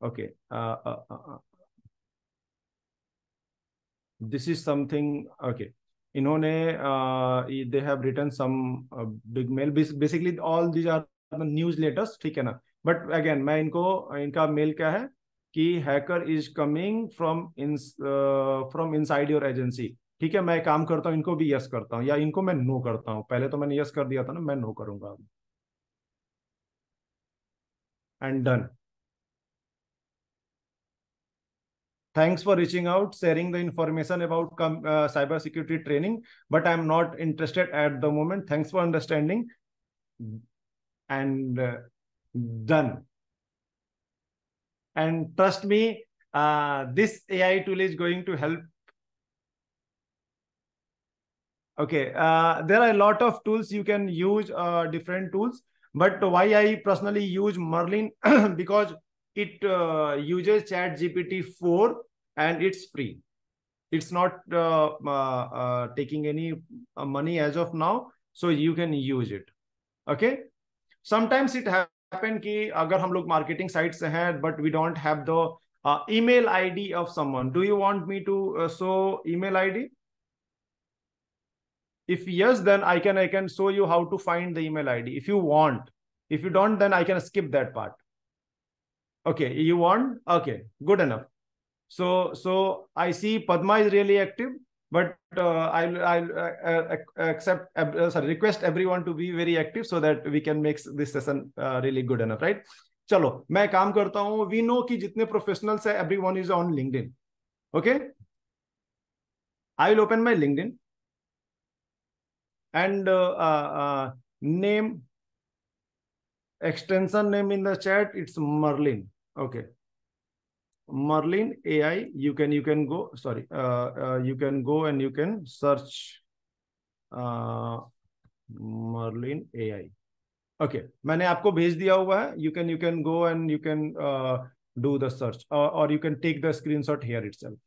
Okay. This is something. Okay. इन्होंने they have written some big mail. Basically all these are newsletters. ठीक है ना. But again मैं इनका mail क्या है कि hacker is coming from inside your agency. ठीक है. मैं काम करता हूँ, इनको भी यस करता हूँ या इनको मैं नो करता हूँ. पहले तो मैंने यस कर दिया था ना, मैं नो करूंगा. And done. Thanks for reaching out, sharing the information about cyber security training, but I'm not interested at the moment. Thanks for understanding. And done. And trust me, this AI tool is going to help. Okay, there are a lot of tools you can use, different tools, but why I personally use Merlin because it uses ChatGPT 4 and it's free. It's not taking any money as of now, so you can use it. Okay. Sometimes it happen कि अगर हम लोग marketing site से हैं but we don't have the email ID of someone. Do you want me to show email ID? If yes, then I can show you how to find the email ID if you want. If you don't, then I can skip that part. Okay, you want? Okay, good enough. So I see Padma is really active, but I'll request everyone to be very active so that we can make this session really good enough, right? चलो मैं काम करता हूँ. We know कि जितने professionals है, everyone is on LinkedIn. Okay, I will open my LinkedIn and name, extension name in the chat, it's Merlin. Okay, Merlin AI. You can go, sorry, you can go and you can search Merlin AI. Okay, मैंने आपको भेज दिया हुआ है. You can go and you can do the search or you can take the screenshot here itself.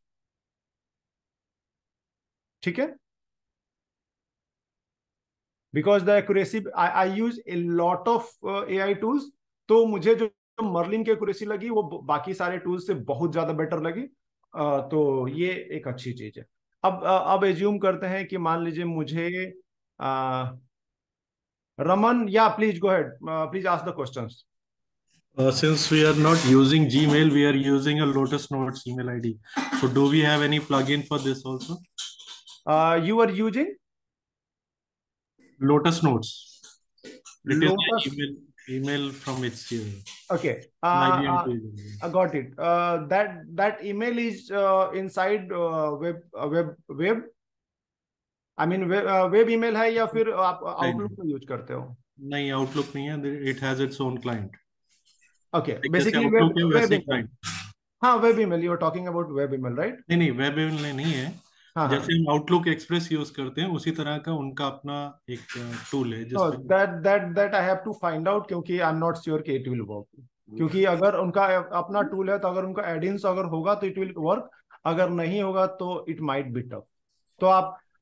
ठीक है. Because the accuracy, I use a lot of AI tools, तो मुझे जो मर्लिन की एक्यूरेसी लगी वो बाकी सारे टूल्स से बहुत ज्यादा बेटर लगी. तो ये एक अच्छी चीज है. अब एज्यूम करते हैं कि मान लीजिए मुझे Raman, yeah, please go ahead. Please ask the questions. Since we are not using Gmail, we are using a Lotus Notes email ID. So do we have any plugin for this also? You are using Lotus Notes. It is Lotus. an email from HCL. Okay. IBM I got it. That email is inside web. I mean web email है या फिर आप Outlook में use करते हो? नहीं, Outlook नहीं है. It has its own client. Okay, Like basically Outlook है, web वैसे email. client. हाँ, web email. You are talking about web email, right? नहीं, web email नहीं है. हाँ, जैसे हम Outlook Express यूज करते हैं उसी तरह का उनका अपना एक टूल है No, जिसपे that I have to find out क्योंकि I'm not sure कि it will work. क्योंकि अगर उनका अपना टूल है तो अगर उनका एडिंस अगर होगा तो इट विल वर्क, अगर नहीं होगा तो इट माइट बी टफ. तो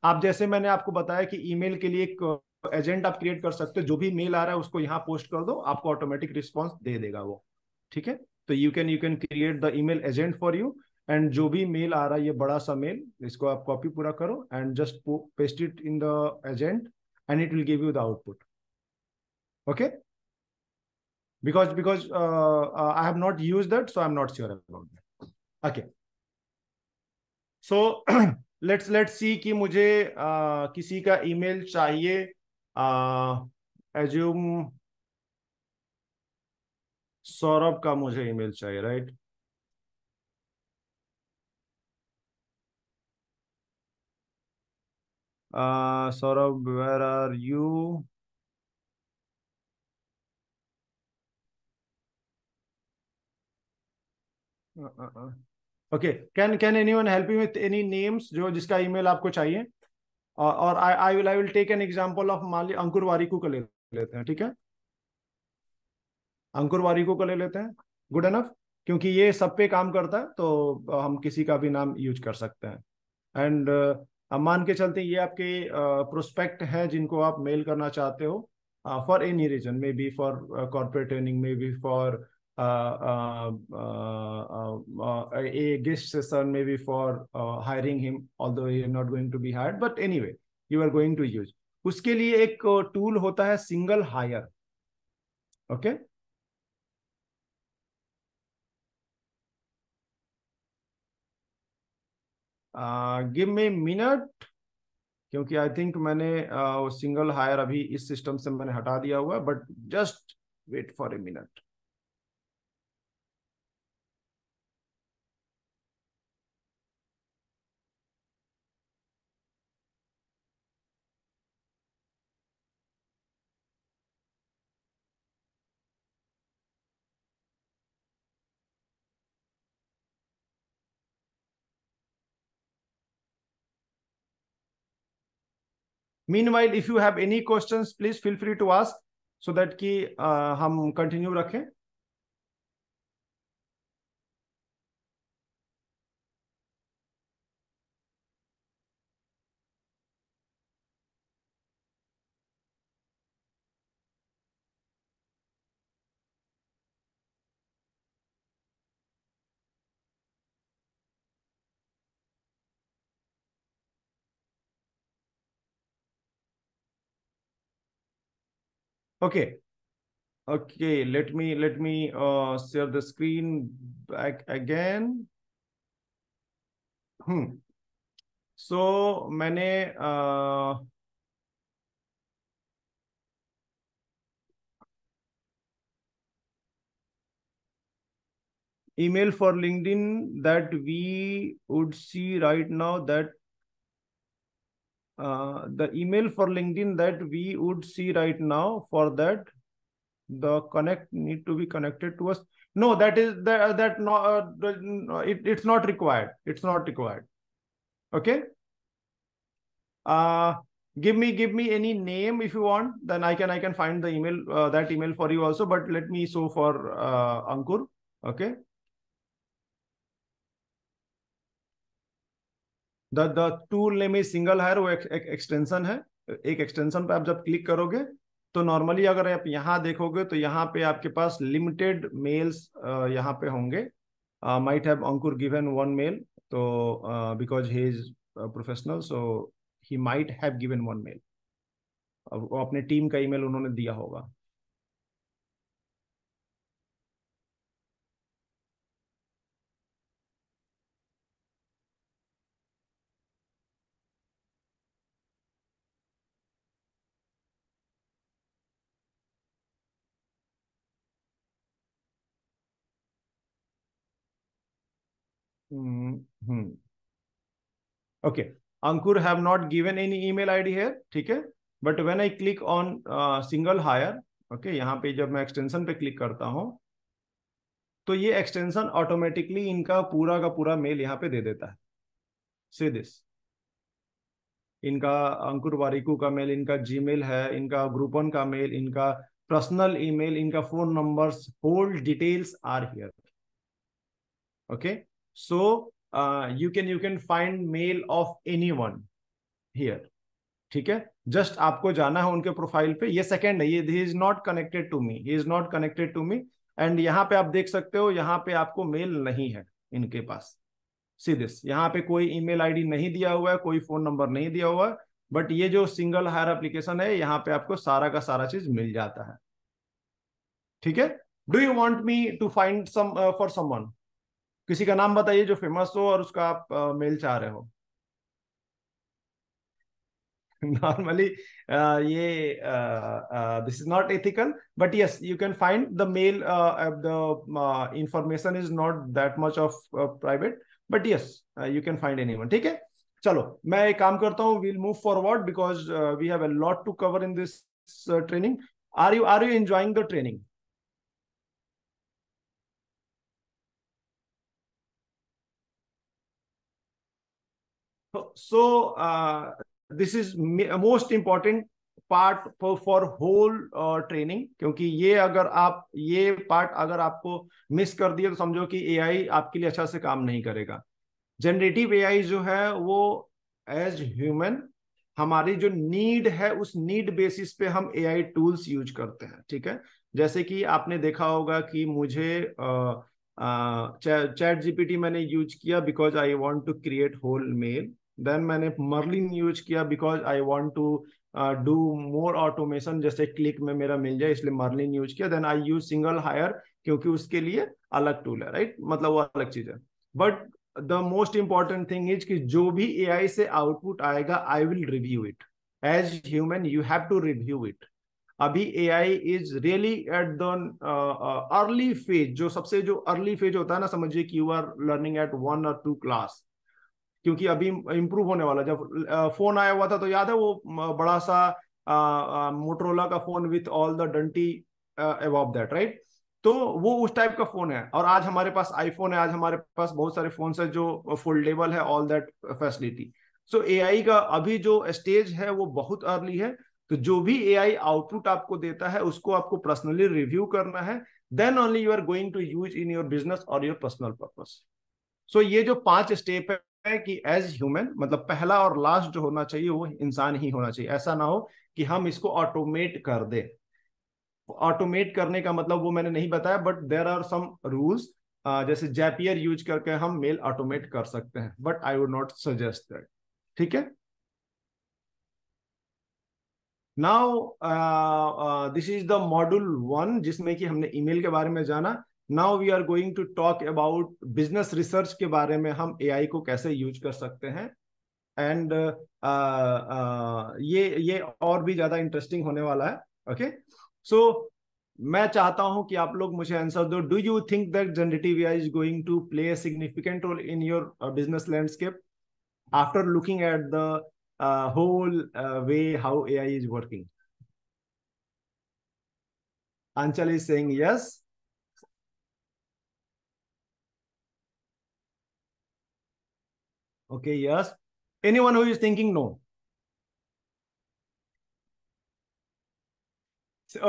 आप जैसे मैंने आपको बताया कि ईमेल के लिए एक एजेंट आप क्रिएट कर सकते हो. जो भी मेल आ रहा है उसको यहाँ पोस्ट कर दो, आपको ऑटोमेटिक रिस्पॉन्स दे देगा वो. ठीक है, तो you can create the email agent for you. And जो भी मेल आ रहा है, ये बड़ा सा मेल, इसको आप कॉपी पूरा करो and just paste it in the agent and it will give you the output. Okay, because I have not used that, so I'm not sure about that. Okay, so let's see कि मुझे किसी का email चाहिए. assume Saurabh का मुझे email चाहिए, right? Saurabh, where are you? Okay, can anyone help me with any names जो जिसका ईमेल आपको चाहिए? और I will take an example of मान अंकुर वारिकू को ले लेते हैं. ठीक है, अंकुर वारिकू को ले लेते हैं. गुड एनफ, क्योंकि ये सब पे काम करता है तो हम किसी का भी नाम यूज कर सकते हैं. एंड मान के चलते ये आपके प्रोस्पेक्ट है जिनको आप मेल करना चाहते हो for any reason, maybe for corporate training, maybe for a guest session, maybe for hiring him, although he is not going to be hired, but anyway you are going to use. उसके लिए एक tool होता है single hire. Okay, give me minute, क्योंकि I think मैंने single hire अभी इस system से मैंने हटा दिया हुआ है, but just wait for a minute. Meanwhile, if you have any questions, please feel free to ask so that कि हम कंटिन्यू रखें. Okay. Okay, let me share the screen back again. So मैंने email for LinkedIn that we would see right now, that the email for LinkedIn that we would see right now, for that the connect need to be connected to us. No, that is that no, it's not required. It's not required. Okay. Give me any name if you want, then I can find the email, that email for you also. But let me show for Ankur. Okay. The tool name is single hire. वो एक extension है. एक extension पे आप जब click करोगे तो normally अगर आप यहाँ देखोगे तो यहाँ पे आपके पास लिमिटेड मेल्स यहाँ पे होंगे. Might have Ankur given one mail, तो because he is professional, so he might have given one mail. वो अपने टीम का ईमेल उन्होंने दिया होगा। Hmm okay, Ankur have not given any email ID है, ठीक है, but when I click on single hire, okay, यहाँ पे जब मैं एक्सटेंशन पे क्लिक करता हूँ तो ये एक्सटेंशन ऑटोमेटिकली इनका पूरा का पूरा मेल यहाँ पे दे देता है। सी दिस, इनका अंकुर वारिकू का मेल, इनका जीमेल है, इनका ग्रुपन का मेल, इनका पर्सनल ईमेल, इनका phone numbers, whole details are here. Okay, so you can find mail of anyone here, ठीक है। जस्ट आपको जाना है उनके प्रोफाइल पे, ये सेकंड है, ये he is not connected to me, he is not connected to me. And यहाँ पे आप देख सकते हो, यहाँ पे आपको मेल नहीं है इनके पास। सी दिस, यहाँ पे कोई ईमेल आईडी नहीं दिया हुआ है, कोई फोन नंबर नहीं दिया हुआ है, बट ये जो सिंगल हायर एप्लीकेशन है, यहाँ पे आपको सारा का सारा चीज मिल जाता है, ठीक है। Do you want me to find some for someone? किसी का नाम बताइए जो फेमस हो और उसका आप मेल चाह रहे हो। Normally ये this is not ethical, but yes, you can find the mail, the information is not that much of private, but yes, you can find anyone, ठीक है। चलो मैं एक काम करता हूँ, we'll move forward because we have a lot to cover in this training. Are you enjoying the training? So this is most important part for whole training, क्योंकि ये अगर आप ये पार्ट अगर आपको मिस कर दिए तो समझो कि एआई आपके लिए अच्छा से काम नहीं करेगा। जनरेटिव एआई जो है वो एज ह्यूमन हमारी जो नीड है उस नीड बेसिस पे हम एआई टूल्स यूज करते हैं, ठीक है। जैसे कि आपने देखा होगा कि मुझे चैट जीपीटी मैंने यूज किया because I want to create whole mail, then मैंने मर्लिन यूज किया because I want to do more automation, जैसे क्लिक में मेरा मिल जाए, इसलिए मर्लिन यूज किया। Then I use single hire क्योंकि उसके लिए अलग टूल है, राइट, मतलब वो अलग चीज है। But the most important thing is कि जो भी एआई से आउटपुट आएगा I will review it. As human you have to review it. अभी AI is really at the early phase, जो सबसे जो अर्ली फेज होता है ना, समझिए कि you are learning at 1 or 2 class, क्योंकि अभी इंप्रूव होने वाला। जब फोन आया हुआ था तो याद है वो बड़ा सा मोटरोला का फोन विथ ऑल द डंटी अबव दैट, राइट, तो वो उस टाइप का फोन है। और आज हमारे पास आईफोन है, आज हमारे पास बहुत सारे फोन है जो फोल्डेबल है, all that facility. So AI का अभी जो स्टेज है वो बहुत अर्ली है। तो जो भी एआई आउटपुट आपको देता है उसको आपको पर्सनली रिव्यू करना है, then only you are going to use in your business और योर पर्सनल पर्पस। सो ये जो 5 स्टेप है कि एज ह्यूमन, मतलब पहला और लास्ट जो होना चाहिए वो इंसान ही होना चाहिए। ऐसा ना हो कि हम इसको ऑटोमेट कर दे। ऑटोमेट करने का मतलब वो मैंने नहीं बताया, but there are some rules, जैसे जैपियर यूज करके हम मेल ऑटोमेट कर सकते हैं, but I would not suggest that, ठीक है। Now this is the module 1 जिसमें कि हमने ईमेल के बारे में जाना। Now we are going to talk about business research के बारे में, हम एआई को कैसे यूज कर सकते हैं। एंड ये और भी ज्यादा इंटरेस्टिंग होने वाला है, ओके। सो मैं चाहता हूं कि आप लोग मुझे आंसर दो। Do you think that generative AI is going to play a significant role in your business landscape after looking at the whole way how AI is working? Anchal is saying yes. Okay, yes. Anyone who is thinking no?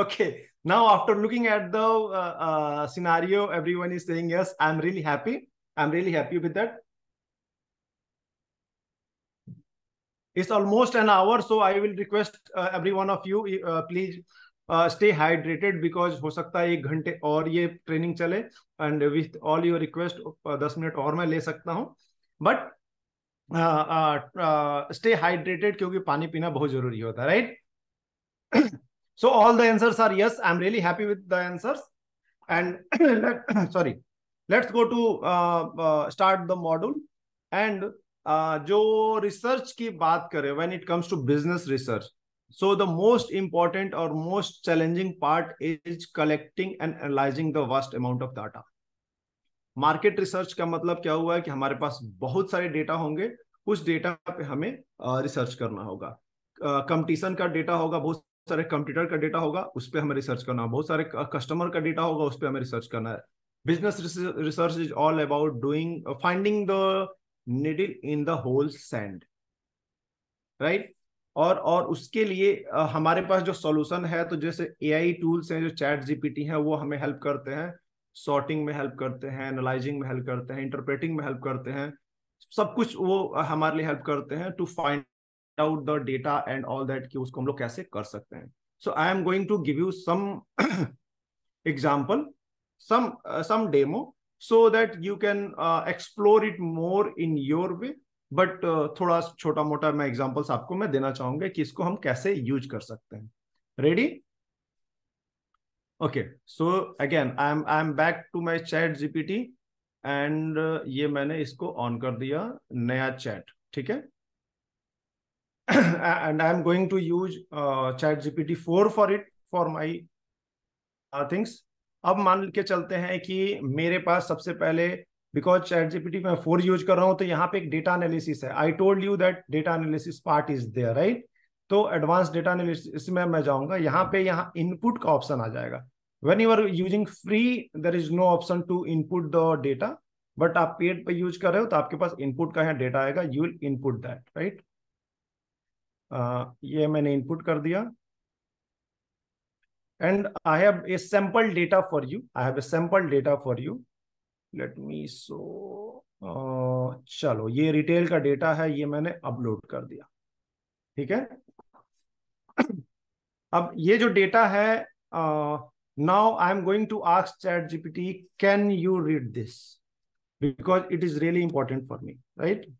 Okay. Now, after looking at the scenario, everyone is saying yes. I'm really happy. I'm really happy with that. It's almost an hour, so I will request every one of you, please stay hydrated because हो सकता है 1 घंटे और ये training चले। And with all your request 10 minute और मैं ले सकता हूँ, बट स्टे हाइड्रेटेड क्योंकि पानी पीना बहुत जरूरी होता है, right. So all the answers are yes. I'm really happy with the answers. And sorry, let's go to start the module. And जो रिसर्च की बात करें, when it comes to business research, so the most important or most challenging part is collecting and analyzing the vast amount of data. Market research का मतलब क्या हुआ है कि हमारे पास बहुत सारे डेटा होंगे, उस डेटा पे हमें रिसर्च करना होगा. कंपटीशन का डेटा होगा, बहुत सारे कंप्यूटर का डेटा होगा, उस पर हमें रिसर्च करना है. बहुत सारे कस्टमर का डेटा होगा, उस पर हमें रिसर्च करना है. Business research is all about doing finding the needle in the whole sand, right. और उसके लिए हमारे पास जो सॉल्यूशन है, तो जैसे एआई टूल्स हैं, जो चैट जीपीटी हैं, वो हमें हेल्प करते हैं. सॉर्टिंग में हेल्प करते हैं, एनालाइजिंग में हेल्प करते हैं, इंटरप्रेटिंग में हेल्प करते हैं. सब कुछ वो हमारे लिए हेल्प करते हैं to find out the data and all that, कि उसको हम लोग कैसे कर सकते हैं. So I am going to give you some example, some demo, so that you can explore it more in your way. But थोड़ा छोटा मोटा मैं एग्जांपल्स आपको मैं देना चाहूंगा कि इसको हम कैसे यूज कर सकते हैं. Ready? Okay, so again I am back to my chat GPT. And ये मैंने इसको ऑन कर दिया, नया चैट, ठीक है. And I am going to use chat GPT 4 for it, for my things. अब मान के चलते हैं कि मेरे पास सबसे पहले, बिकॉज चैट जीपीटी मैं 4 यूज कर रहा हूं, तो यहाँ पे एक डेटा एनालिसिस है. I told you that data analysis part is there, right. तो एडवांस डेटा एनालिसिस में मैं जाऊंगा, यहाँ पे यहाँ इनपुट का ऑप्शन आ जाएगा. When you are using free, there is no option to input the data. But आप पेड पे यूज कर रहे हो, तो आपके पास इनपुट का यहाँ डेटा आएगा, you will input that, right. ये मैंने इनपुट कर दिया. And I have a sample data for you. I have a sample data for you. Let me show. चलो, ये रिटेल का डेटा है, ये मैंने अपलोड कर दिया, ठीक है. अब ये जो डेटा है, now I am going to ask chat GPT, can you read this, because it is really important for me, right.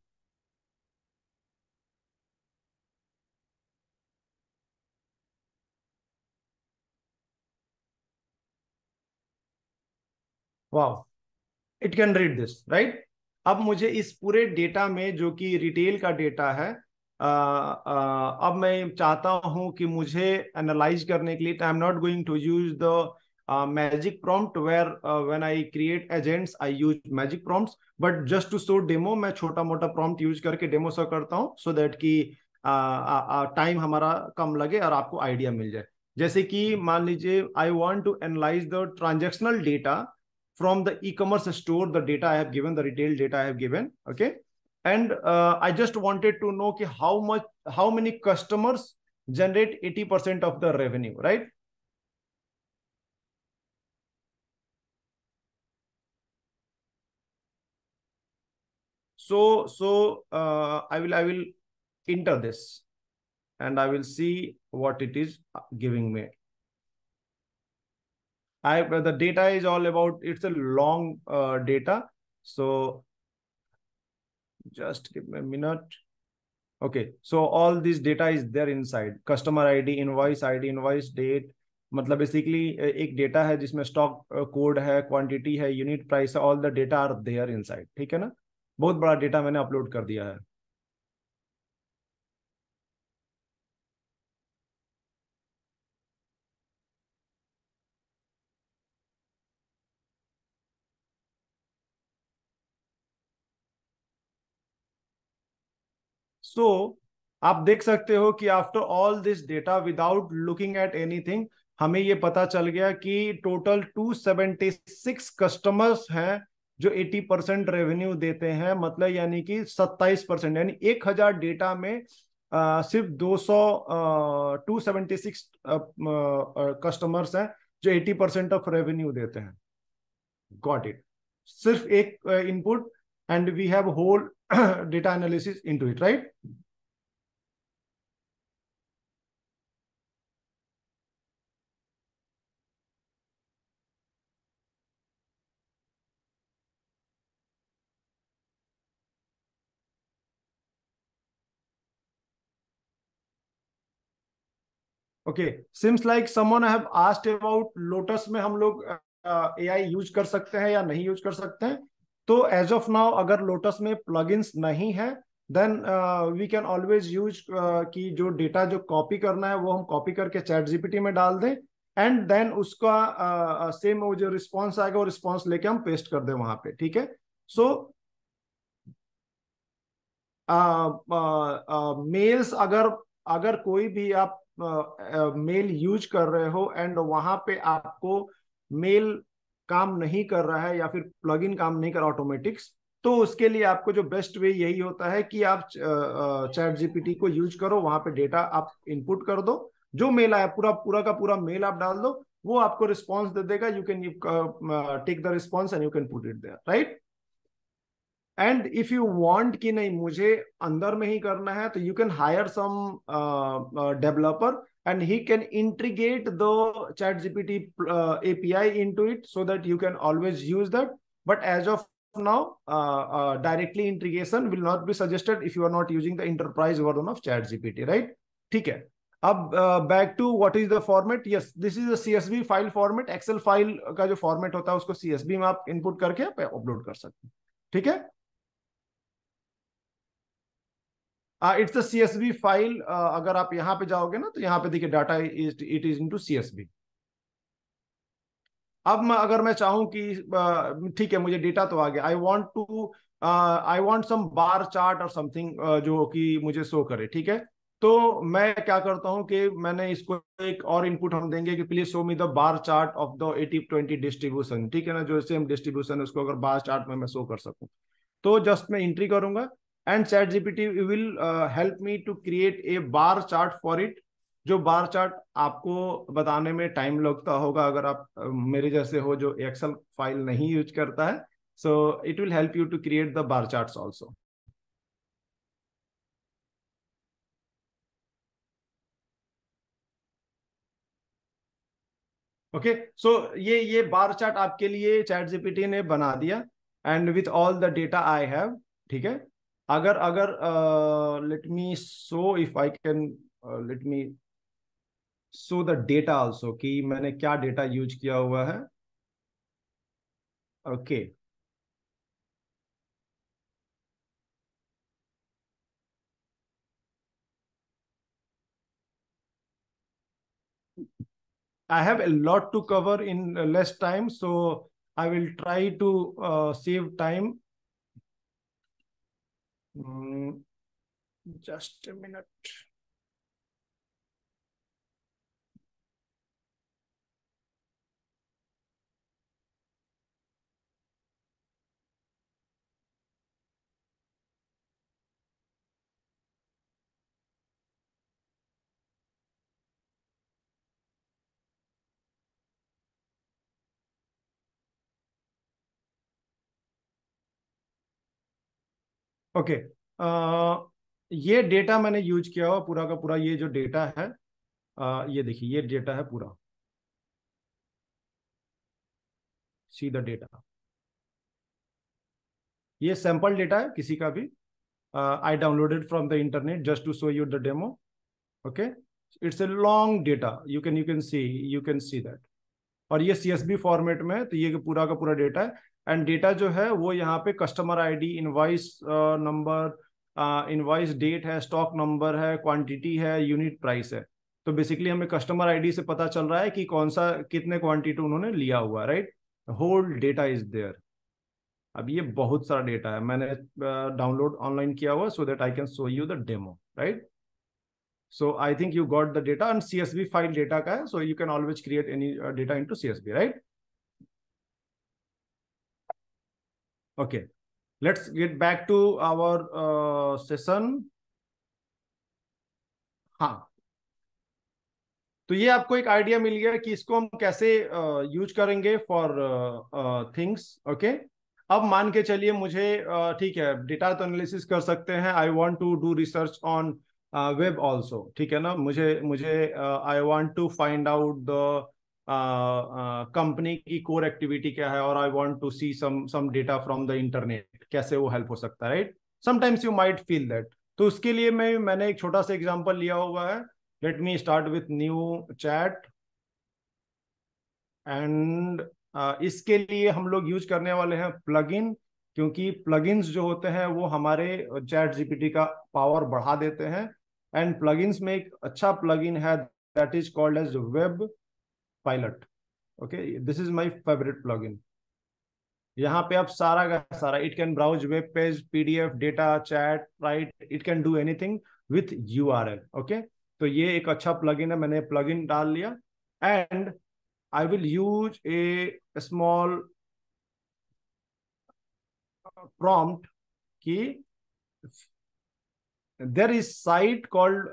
Wow, it can read this, right. अब मुझे इस पूरे डेटा में, जो कि रिटेल का डेटा है, अब मैं चाहता हूं कि मुझे एनालाइज करने के लिए, I am not going to use the magic prompt, where when I create agents I use magic prompts. But just to show demo, मैं छोटा मोटा प्रॉम्प्ट यूज करके डेमो शो करता हूं, सो दैट कि टाइम हमारा कम लगे और आपको आइडिया मिल जाए. जैसे कि मान लीजिए, I want to analyse the transactional data from the e-commerce store, the data I have given, the retail data I have given, okay. And I just wanted to know ki how many customers generate 80% of the revenue, right. So I will enter this, and I will see what it is giving me. The data is all about, it's a long data, so just give me a minute. Okay, so all this data is there inside. Customer ID, invoice date, मतलब basically एक data है जिसमें stock code है, quantity है, unit price है, all the data are there inside, ठीक है ना. बहुत बड़ा डेटा मैंने अपलोड कर दिया है. सो आप देख सकते हो कि after all this data, without looking at anything, हमें ये पता चल गया कि टोटल 276 कस्टमर्स हैं जो 80% रेवेन्यू देते हैं. मतलब यानी कि 27%, यानी 1000 डेटा में सिर्फ 276 कस्टमर्स हैं जो 80% ऑफ रेवेन्यू देते हैं. Got it. सिर्फ एक input, and we have whole data analysis into it, right. Okay, seems like someone have asked about Lotus में हम लोग एआई यूज कर सकते हैं या नहीं यूज कर सकते हैं। तो एज ऑफ नाउ अगर लोटस में प्लगइन्स नहीं है then we can always use कि जो डेटा जो कॉपी करना है वो हम कॉपी करके चैट जीपीटी में डाल दें, एंड देन उसका सेम वो जो रिस्पॉन्स आएगा वो रिस्पॉन्स लेके हम पेस्ट कर दें वहां पे। ठीक है, सो मेल्स अगर अगर कोई भी आप मेल यूज कर रहे हो एंड वहां पे आपको मेल काम नहीं कर रहा है या फिर प्लगइन काम नहीं कर रहा ऑटोमेटिक्स, तो उसके लिए आपको जो बेस्ट वे यही होता है कि आप चैट जीपीटी को यूज करो, वहां पे डेटा आप इनपुट कर दो, जो मेल आया पूरा पूरा का पूरा मेल आप डाल दो, वो आपको रिस्पॉन्स दे देगा। You can take the response and you can put it there, right. And if you want कि नहीं मुझे अंदर में ही करना है, तो you can hire some developer and he can integrate the chat gpt API into it so that you can always use that. But as of now directly integration will not be suggested if you are not using the enterprise version of chat gpt, right? ठीक है, अब back to what is the format. Yes, this is a CSV file format. excel file का जो format होता है उसको CSV में आप input करके आप upload कर सकते हैं। ठीक है, इट्स अ CSV फाइल। अगर आप यहाँ पे जाओगे ना तो यहाँ पे देखिए data it is into CSV। अब अगर मैं चाहूँ कि ठीक है मुझे डेटा तो आ गया, I want some bar chart और समथिंग जो कि मुझे शो करे। ठीक है, तो मैं क्या करता हूँ कि मैंने इसको एक और इनपुट हम देंगे कि please show me the bar chart of the 80-20 distribution. ठीक है ना, जो सेम डिस्ट्रीब्यूशन है उसको अगर बार चार्ट में मैं शो कर सकूँ, तो जस्ट मैं एंट्री करूंगा and chat GPT will help me to create a bar chart for it. जो बार चार्ट आपको बताने में टाइम लगता होगा अगर आप मेरे जैसे हो जो एक्सेल फाइल नहीं यूज करता है, so it will help you to create the bar charts also. Okay, so ये बार चार्ट आपके लिए चैट जीपीटी ने बना दिया and with all the data I have. ठीक है, अगर अगर let me so if I can let me so the data also कि मैंने क्या डेटा यूज किया हुआ है। Okay, I have a lot to cover in less time, so I will try to save time. Just a minute. Okay, ये data मैंने use किया हुआ पूरा का पूरा, ये जो डेटा है ये देखिए ये डेटा है पूरा, सी द डेटा। ये सैंपल डेटा है किसी का भी, I downloaded from the internet just to show you the demo. Okay, it's a long data, you can see that. और ये CSV फॉर्मेट में है, तो ये पूरा का पूरा डेटा है। एंड डेटा जो है वो यहाँ पे customer ID, invoice number, invoice date है, स्टॉक नंबर है, क्वांटिटी है, यूनिट प्राइस है। तो बेसिकली हमें कस्टमर आईडी से पता चल रहा है कि कौन सा कितने क्वांटिटी उन्होंने लिया हुआ है, right. Whole data is there. अब ये बहुत सारा डेटा है, मैंने डाउनलोड ऑनलाइन किया हुआ so that I can show you the demo, right. So I think you got the data and CSV file data का है, so you can always create any data into CSV, right? Okay, let's get back to our session. हाँ, तो ये आपको एक idea मिल गया कि इसको हम कैसे यूज करेंगे फॉर थिंग्स। ओके, अब मान के चलिए मुझे ठीक है डेटा तो एनालिसिस कर सकते हैं, I want to do research on web also. ठीक है ना, मुझे मुझे I want to find out the company की कोर एक्टिविटी क्या है, और I want to see some data from the internet, कैसे वो हेल्प हो सकता है, right. Sometimes you might feel that. तो उसके लिए मैंने एक छोटा सा एग्जांपल लिया हुआ है let me start with new chat and इसके लिए हम लोग यूज करने वाले हैं प्लगइन, क्योंकि प्लगइन्स जो होते हैं वो हमारे चैट जीपीटी का पावर बढ़ा देते हैं। एंड प्लगइन्स में एक अच्छा प्लगइन है that is called edge web pilot. Okay, this is my favourite plugin. यहाँ पे आप सारा का सारा, it can browse web page, PDF, data, chat, right, it can do anything with URL. Okay, तो ये एक अच्छा प्लगइन है, मैंने प्लगइन डाल लिया। And I will use a small prompt कि there is site called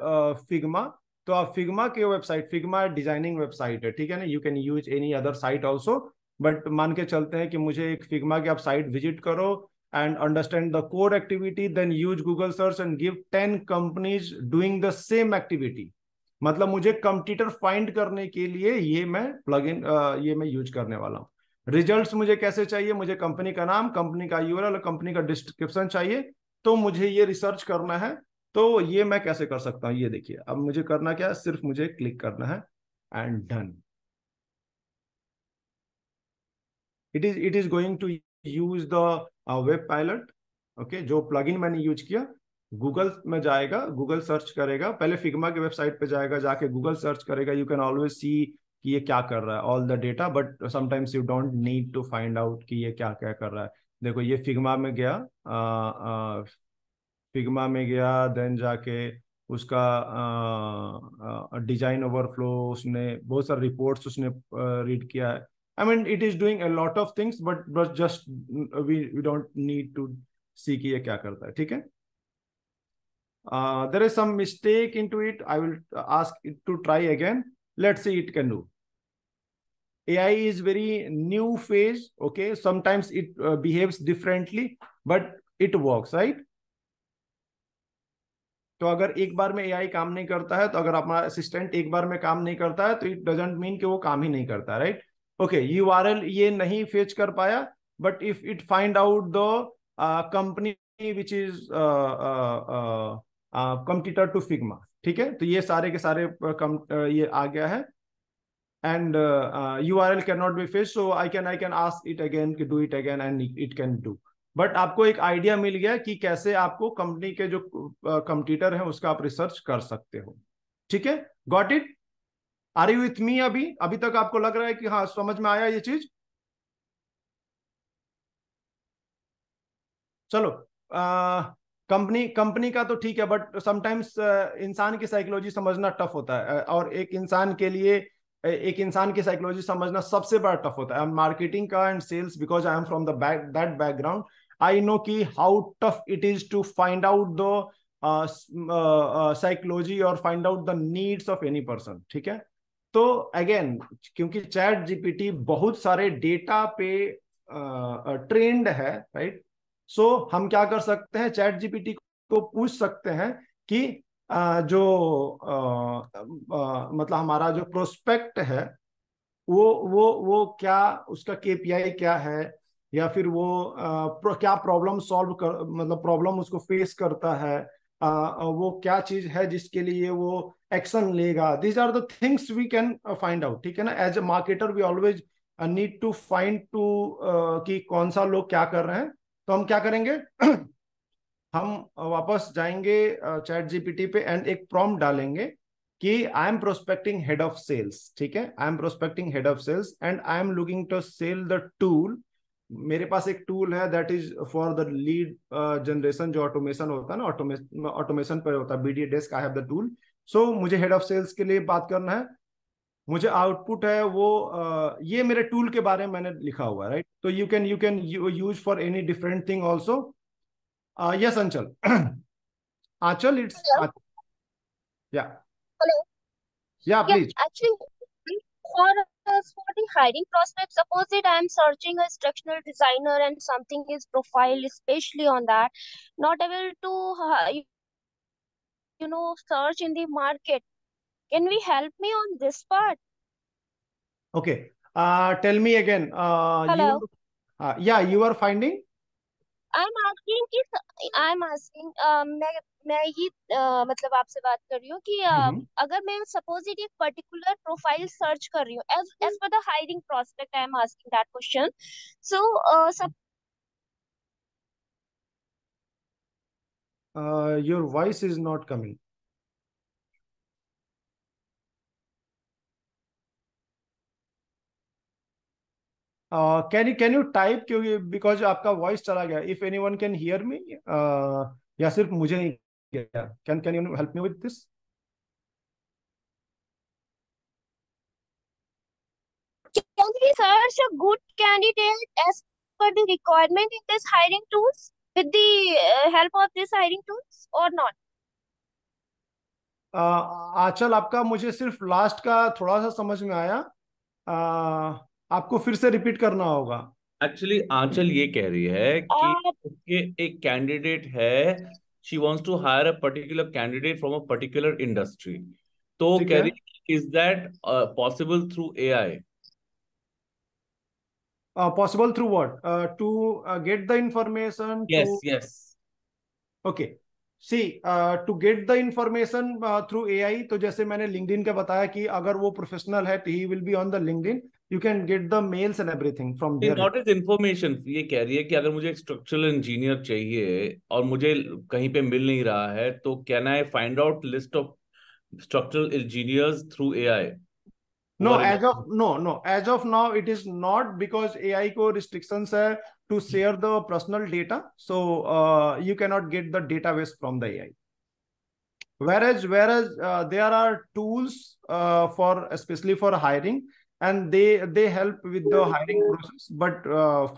Figma। तो आप Figma के वेबसाइट, Figma डिजाइनिंग वेबसाइट है, ठीक है ना, you can use any other site also, but मान के चलते हैं कि मुझे एक Figma की आप साइट विजिट करो and understand the core activity, then use Google search and give 10 companies doing the same activity. मतलब मुझे कंपटीटर फाइंड करने के लिए ये मैं प्लगइन ये मैं यूज करने वाला हूँ। रिजल्ट्स मुझे कैसे चाहिए, मुझे कंपनी का नाम, कंपनी का यूआरएल, कंपनी का डिस्क्रिप्शन चाहिए, तो मुझे ये रिसर्च करना है। तो ये मैं कैसे कर सकता हूँ, ये देखिए, अब मुझे करना क्या है, सिर्फ मुझे क्लिक करना है and done. It is going to use the web pilot. Okay, जो प्लगइन मैंने यूज किया, गूगल में जाएगा, गूगल सर्च करेगा, पहले फिग्मा की वेबसाइट पे जाएगा, जाके गूगल सर्च करेगा। यू कैन ऑलवेज सी कि ये क्या कर रहा है, all the data, but sometimes you don't need to find out कि ये क्या क्या कर रहा है। देखो ये फिग्मा में गया, फिग्मा में गया, देन जाके उसका डिजाइन ओवरफ्लो, उसने बहुत सारे रिपोर्ट्स उसने रीड किया है। I mean it is doing a lot of things, but just we don't need to see कि ये क्या करता है, ठीक है। There is some mistake into it. I will ask it to try again. Let's see it can do. AI is very new phase. Okay, sometimes it behaves differently, but it works, right? तो अगर एक बार में AI काम नहीं करता है, तो अगर हमारा असिस्टेंट एक बार में काम नहीं करता है, तो इट डजंट मीन कि वो काम ही नहीं करता, राइट। ओके, यूआरएल ये नहीं फेच कर पाया, but if it find out the company which is computer to Figma, ठीक है, तो ये सारे के सारे ये आ गया है। And URL can not be fetch, so I can ask it again कि do it again and it can do. But आपको एक आइडिया मिल गया कि कैसे आपको कंपनी के जो कंप्यूटर है उसका आप रिसर्च कर सकते हो, ठीक है। Got it? Are you with me? अभी अभी तक आपको लग रहा है कि हाँ समझ में आया ये चीज? चलो, कंपनी का तो ठीक है, बट समटाइम्स इंसान की साइकोलॉजी समझना टफ होता है, और एक इंसान के लिए एक इंसान की साइकोलॉजी समझना सबसे बड़ा टफ होता है। मार्केटिंग का and sales, because I am from the that background, I know कि how tough it is to find out the psychology और find out the needs of any person, ठीक है। तो अगेन, क्योंकि चैट जीपीटी बहुत सारे data पे trend है, राइट, सो हम क्या कर सकते हैं, चैट जीपीटी को पूछ सकते हैं कि मतलब हमारा जो प्रोस्पेक्ट है वो क्या, उसका केपीआई क्या है, या फिर वो क्या प्रॉब्लम सॉल्व कर, मतलब प्रॉब्लम उसको फेस करता है, वो क्या चीज है जिसके लिए वो एक्शन लेगा। These are the things we can find out, ठीक है ना। As a marketer we always need to find to कि कौन सा लोग क्या कर रहे हैं। तो हम क्या करेंगे हम वापस जाएंगे चैट जीपीटी पे एंड एक प्रॉम्प्ट डालेंगे कि I am prospecting head of sales, ठीक है, I am prospecting head of sales and I am looking to sell the tool. मेरे पास एक टूल है that is for the lead generation, जो ऑटोमेशन होता है ना, ऑटोमेशन पर होता है, BD desk, I have the tool. So मुझे हेड ऑफ सेल्स के लिए बात करना है, मुझे आउटपुट है वो ये मेरे टूल के बारे में मैंने लिखा हुआ है, राइट। तो you can use for any different thing also. Yes अंचल। आंचल, इट्स Hello. या Hello. या Yeah, please. actually, for the hiring prospect, suppose that I am searching a instructional designer and something is profile, especially on that, not able to, search in the market. Can we help me on this part? Okay. Tell me again. Hello. You, yeah, you are finding. I am asking मैं ये मतलब आपसे बात कर रही हूँ कि अगर मैं सपोज इट एक पर्टिकुलर प्रोफाइल सर्च कर रही हूँ as per the hiring prospect, I am asking that question. So your voice is not coming. Can you type, क्योंकि बिकॉज आपका वॉइस चला गया. If anyone can hear me, या सिर्फ मुझे ही गया. Can you help me with this? can we search a good candidate as per the requirement in this hiring tools with the help of this hiring tools or not? आंचल, आपका मुझे सिर्फ last का थोड़ा सा समझ में आया. आपको फिर से रिपीट करना होगा. एक्चुअली आंचल ये कह रही है कि Uh, उसके एक कैंडिडेट है, she wants to hire a particular candidate from a particular industry. तो ठीक कह है. रही है is that possible through AI? Possible through what? To get the information yes to. Yes. Okay. See, to get the information through AI, तो जैसे मैंने LinkedIn का बताया कि अगर वो प्रोफेशनल है तो he will be on the LinkedIn. You can get the mails and everything from there. Not is information. ये कह रही है कि अगर मुझे एक स्ट्रक्चरल इंजीनियर चाहिए और मुझे कहीं पे मिल नहीं रहा है, तो can I find out list of structural engineers through AI? No, as of now, it is not, because AI को restrictions है to share the personal data, so you cannot get the database from the AI. Whereas there are tools for especially for hiring, and they help with the hiring process, but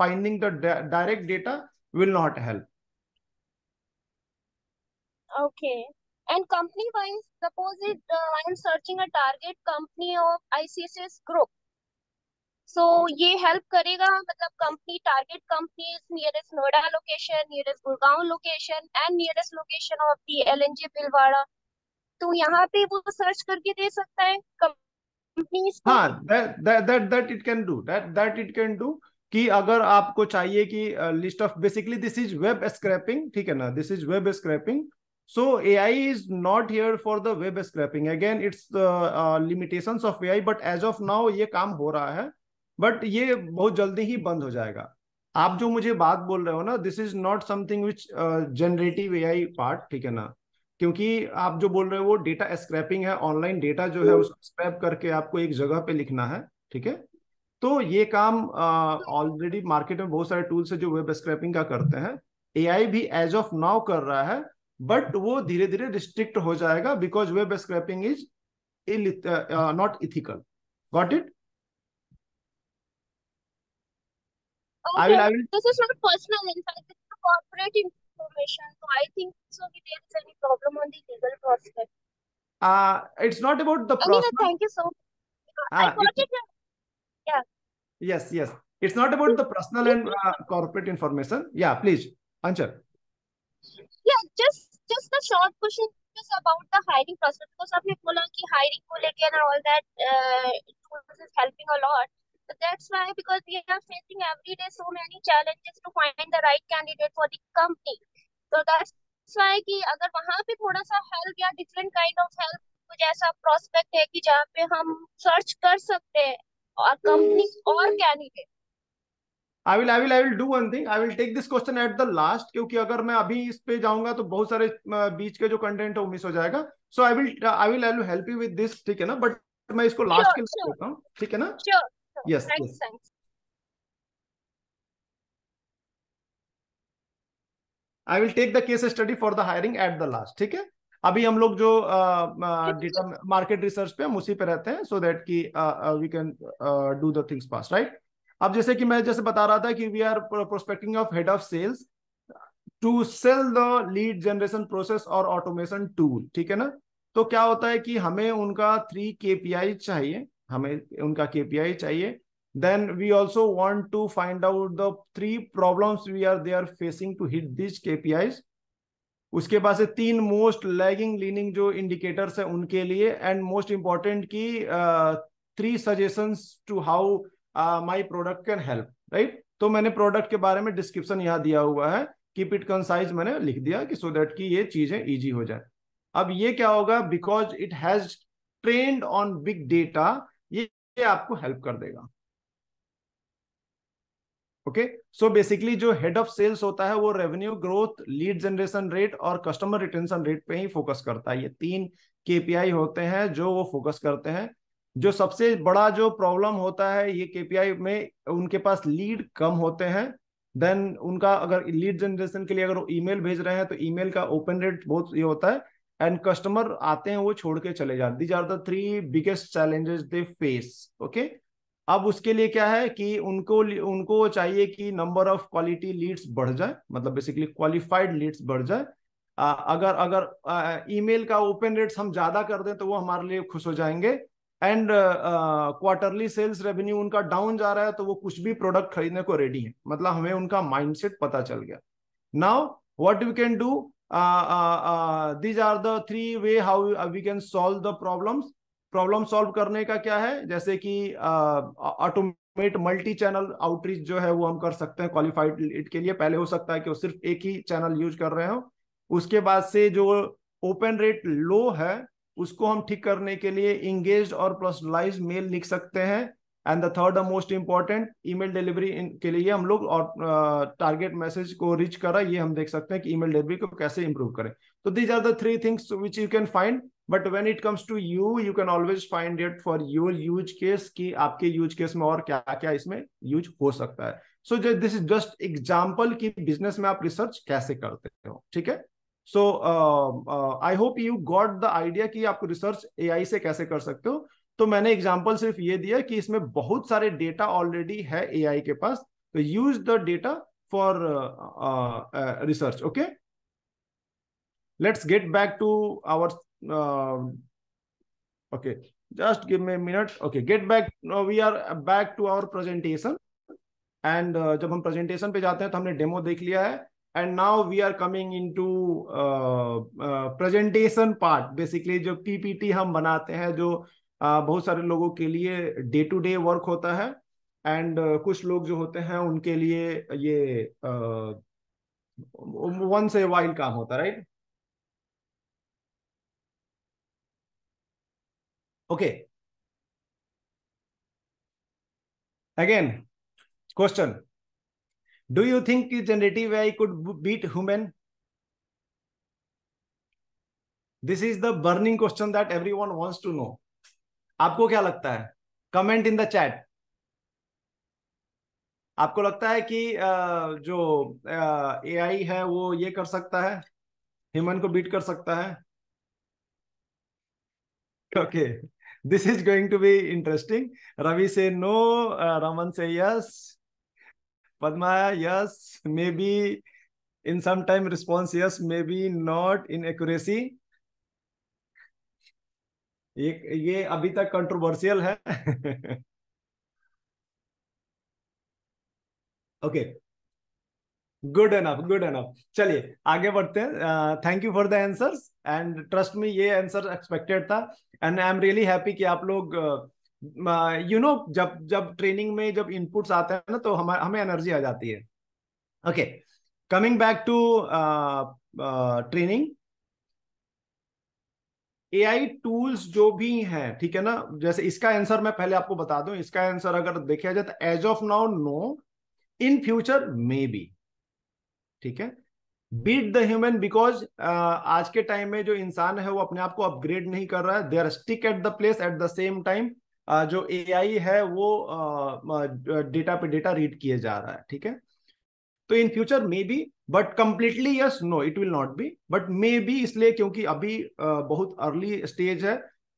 finding the direct data will not help. okay. And company wise, suppose it I am searching a target company of ICSS group. So ये help करेगा, मतलब company target companies nearest Noida location, nearest Gurgaon location and nearest location of the LNG Bhilwara. तो यहाँ पे वो search करके दे सकता है कंपनीज को. हाँ, that it can do, that it can do. कि अगर आपको चाहिए कि list of, basically this is web scraping, ठीक है ना, this is web scraping. So AI is not here for the web scraping. Again it's limitations of AI, but as of now ये काम हो रहा है, बट ये बहुत जल्दी ही बंद हो जाएगा. आप जो मुझे बात बोल रहे हो ना, this is not something which generative AI part, ठीक है ना. क्योंकि आप जो बोल रहे हो वो डेटा स्क्रैपिंग है. ऑनलाइन डेटा जो है उसको स्क्रैप करके आपको एक जगह पे लिखना है, ठीक है. तो ये काम ऑलरेडी मार्केट में बहुत सारे टूल्स है जो वेब स्क्रैपिंग का करते हैं. एआई भी एज ऑफ नाउ कर रहा है, बट वो धीरे धीरे रिस्ट्रिक्ट हो जाएगा, because web scrapping is not ethical. Got it? Okay, I will. this is not personal, in fact, this is corporate information. So I think so if there is any problem on the legal prospect. It's not about the Anyway, personal. thank you so much. I got it. Yeah. Yes. It's not about the personal and corporate information. Yeah, please, Anchal. Yeah, just the short question is about the hiring process, because आपने बोला कि hiring को लेके and all that tools is helping a lot. So that's why, because we are facing every day so many challenges to find the right candidate for the company. So that's why कि अगर वहाँ पे थोड़ा सा help या different kind of help, कुछ ऐसा prospect है कि जहाँ पे हम search कर सकते हैं और company और candidate. I will do one thing. I will take this question at the last, क्योंकि अगर मैं अभी इस पे जाऊंगा तो बहुत सारे बीच के जो कंटेंट है वो मिस हो जाएगा. So I will help you with this, ठीक है ना. बट मैं इसको लास्ट के लिए देता हूँ, ठीक है ना. Sure. Yes. Thanks. I will take the case study for the hiring at the last, ठीक है. अभी हम लोग जो डेटा मार्केट रिसर्च पे हम उसी पे रहते हैं, सो दैट कि we can do the things fast, right. अब जैसे कि मैं जैसे बता रहा था कि we are prospecting of head of sales to sell the lead generation process और ऑटोमेशन टूल, ठीक है ना. तो क्या होता है कि हमें उनका 3 KPI चाहिए, हमें उनका KPI चाहिए. Then we also want to find out the 3 problems they are facing to hit these KPIs. उसके बाद से 3 मोस्ट लैगिंग लीनिंग जो इंडिकेटर्स है उनके लिए, एंड मोस्ट इंपॉर्टेंट की 3 suggestions to how my product can help, right. तो मैंने प्रोडक्ट के बारे में डिस्क्रिप्शन यहाँ दिया हुआ है कीप इट कंसाइज मैंने लिख दिया कि सो दैट कि ये चीजें इजी हो जाए। अब ये क्या होगा, because it has trained on big data, ये आपको हेल्प कर देगा। ओके, सो बेसिकली जो हेड ऑफ सेल्स होता है वो revenue growth, lead generation rate और कस्टमर रिटेंशन रेट पे ही फोकस करता है। ये 3 केपीआई होते हैं जो वो फोकस करते हैं। जो सबसे बड़ा जो प्रॉब्लम होता है ये केपीआई में, उनके पास लीड कम होते हैं। देन उनका अगर लीड जनरेशन के लिए अगर वो ईमेल भेज रहे हैं तो ईमेल का ओपन रेट बहुत ये होता है, एंड कस्टमर आते हैं वो छोड़ के चले जाते। These are the 3 biggest challenges they face. Okay, अब उसके लिए क्या है कि उनको उनको चाहिए कि नंबर ऑफ क्वालिटी लीड्स बढ़ जाए, मतलब बेसिकली क्वालिफाइड लीड्स बढ़ जाए। अगर अगर ईमेल का ओपन रेट्स हम ज्यादा कर दें तो वो हमारे लिए खुश हो जाएंगे। एंड क्वार्टरली सेल्स रेवेन्यू उनका डाउन जा रहा है तो वो कुछ भी प्रोडक्ट खरीदने को रेडी है, मतलब हमें उनका माइंडसेट पता चल गया। Now what we can do, these are the 3 way how we can solve the problems. Problem solve करने का क्या है, जैसे कि ऑटोमेट मल्टी चैनल आउटरीच जो है वो हम कर सकते हैं क्वालिफाइड लीड के लिए। पहले हो सकता है कि वो सिर्फ एक ही चैनल यूज कर रहे हो। उसके बाद से जो ओपन रेट लो है उसको हम ठीक करने के लिए इंगेज और पर्सनलाइज मेल लिख सकते हैं। And the third most important, email delivery के लिए हम लोग और टारगेट मैसेज को रीच करा, ये हम देख सकते हैं कि ईमेल डिलीवरी को कैसे इंप्रूव करें। तो these are the 3 things which you can find, but when it comes to you can always find it for your use case, कि आपके यूज केस में और क्या क्या इसमें यूज हो सकता है। So this is just example कि बिजनेस में आप रिसर्च कैसे करते हो। ठीक है, so I hope you got the idea कि आप रिसर्च एआई से कैसे कर सकते हो। तो मैंने एग्जांपल सिर्फ ये दिया कि इसमें बहुत सारे डेटा ऑलरेडी है एआई के पास, तो use the data for research. Okay, let's get back to our okay, just give me a minute. Okay, get back, we are back to our presentation and जब हम प्रेजेंटेशन पे जाते हैं तो हमने डेमो देख लिया है, and now we are coming into presentation part. Basically जो पीपीटी हम बनाते हैं, जो बहुत सारे लोगों के लिए डे टू डे वर्क होता है, एंड कुछ लोग जो होते हैं उनके लिए ये वन से वाइल काम होता है, right? Okay, again question, do you think generative AI could beat human? This is the burning question that everyone wants to know. आपको क्या लगता है? Comment in the chat. आपको लगता है कि जो एआई है वो ये कर सकता है, ह्यूमन को बीट कर सकता है? Okay, this is going to be interesting. Ravi से नो, रमन से yes, Padma yes, maybe in some time response yes, maybe not in accuracy. ये अभी तक कंट्रोवर्शियल है। Okay, good enough, good enough. चलिए आगे बढ़ते हैं। Thank you for the answers, and trust me ये आंसर एक्सपेक्टेड था, and I am really happy कि आप लोग यू नो जब जब ट्रेनिंग में जब इनपुट्स आते हैं ना तो हमें एनर्जी आ जाती है। Okay, coming back to training, AI tools जो भी हैं, ठीक है ना, जैसे इसका आंसर मैं पहले आपको बता दूं। इसका आंसर अगर देखा जाए तो as of now no, in future maybe. ठीक है, बीट द ह्यूमन बिकॉज आज के टाइम में जो इंसान है वो अपने आप को अपग्रेड नहीं कर रहा है, they are stick at the place. At the same time जो एआई है वो डेटा पे डेटा रीड किए जा रहा है। ठीक है, तो in future maybe, but completely yes no it will not be, but maybe इसलिए क्योंकि अभी बहुत अर्ली स्टेज है,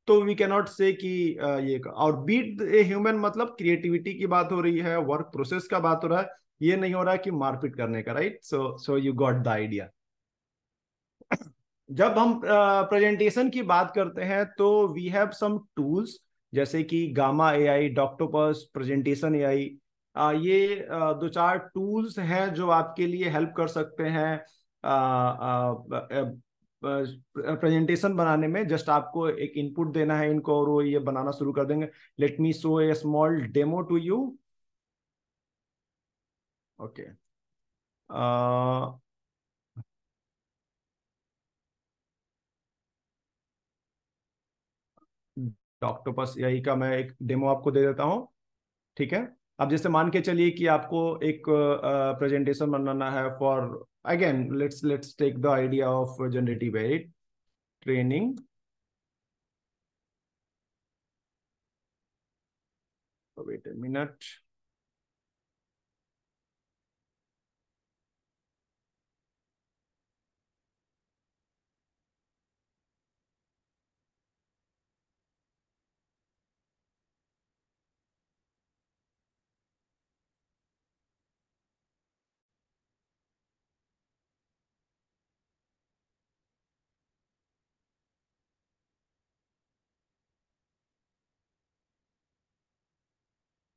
तो वी कैन नॉट से कि ये। और बीट ए ह्यूमन मतलब क्रिएटिविटी की बात हो रही है, वर्क प्रोसेस का बात हो रहा है, ये नहीं हो रहा है कि मारपीट करने का, right? So you got the idea. जब हम प्रेजेंटेशन की बात करते हैं तो वी हैव सम टूल्स, जैसे कि गामा एआई, डॉक्टोपस, प्रेजेंटेशन एआई। ये 2-4 टूल्स हैं जो आपके लिए हेल्प कर सकते हैं प्रेजेंटेशन बनाने में। जस्ट आपको एक इनपुट देना है इनको और वो ये बनाना शुरू कर देंगे। Let me show a small demo to you. Okay, octopus AI का मैं एक डेमो आपको दे देता हूँ, ठीक है। अब जैसे मान के चलिए कि आपको एक प्रेजेंटेशन बनाना है for, again let's take the idea of generative AI training. Wait a minute.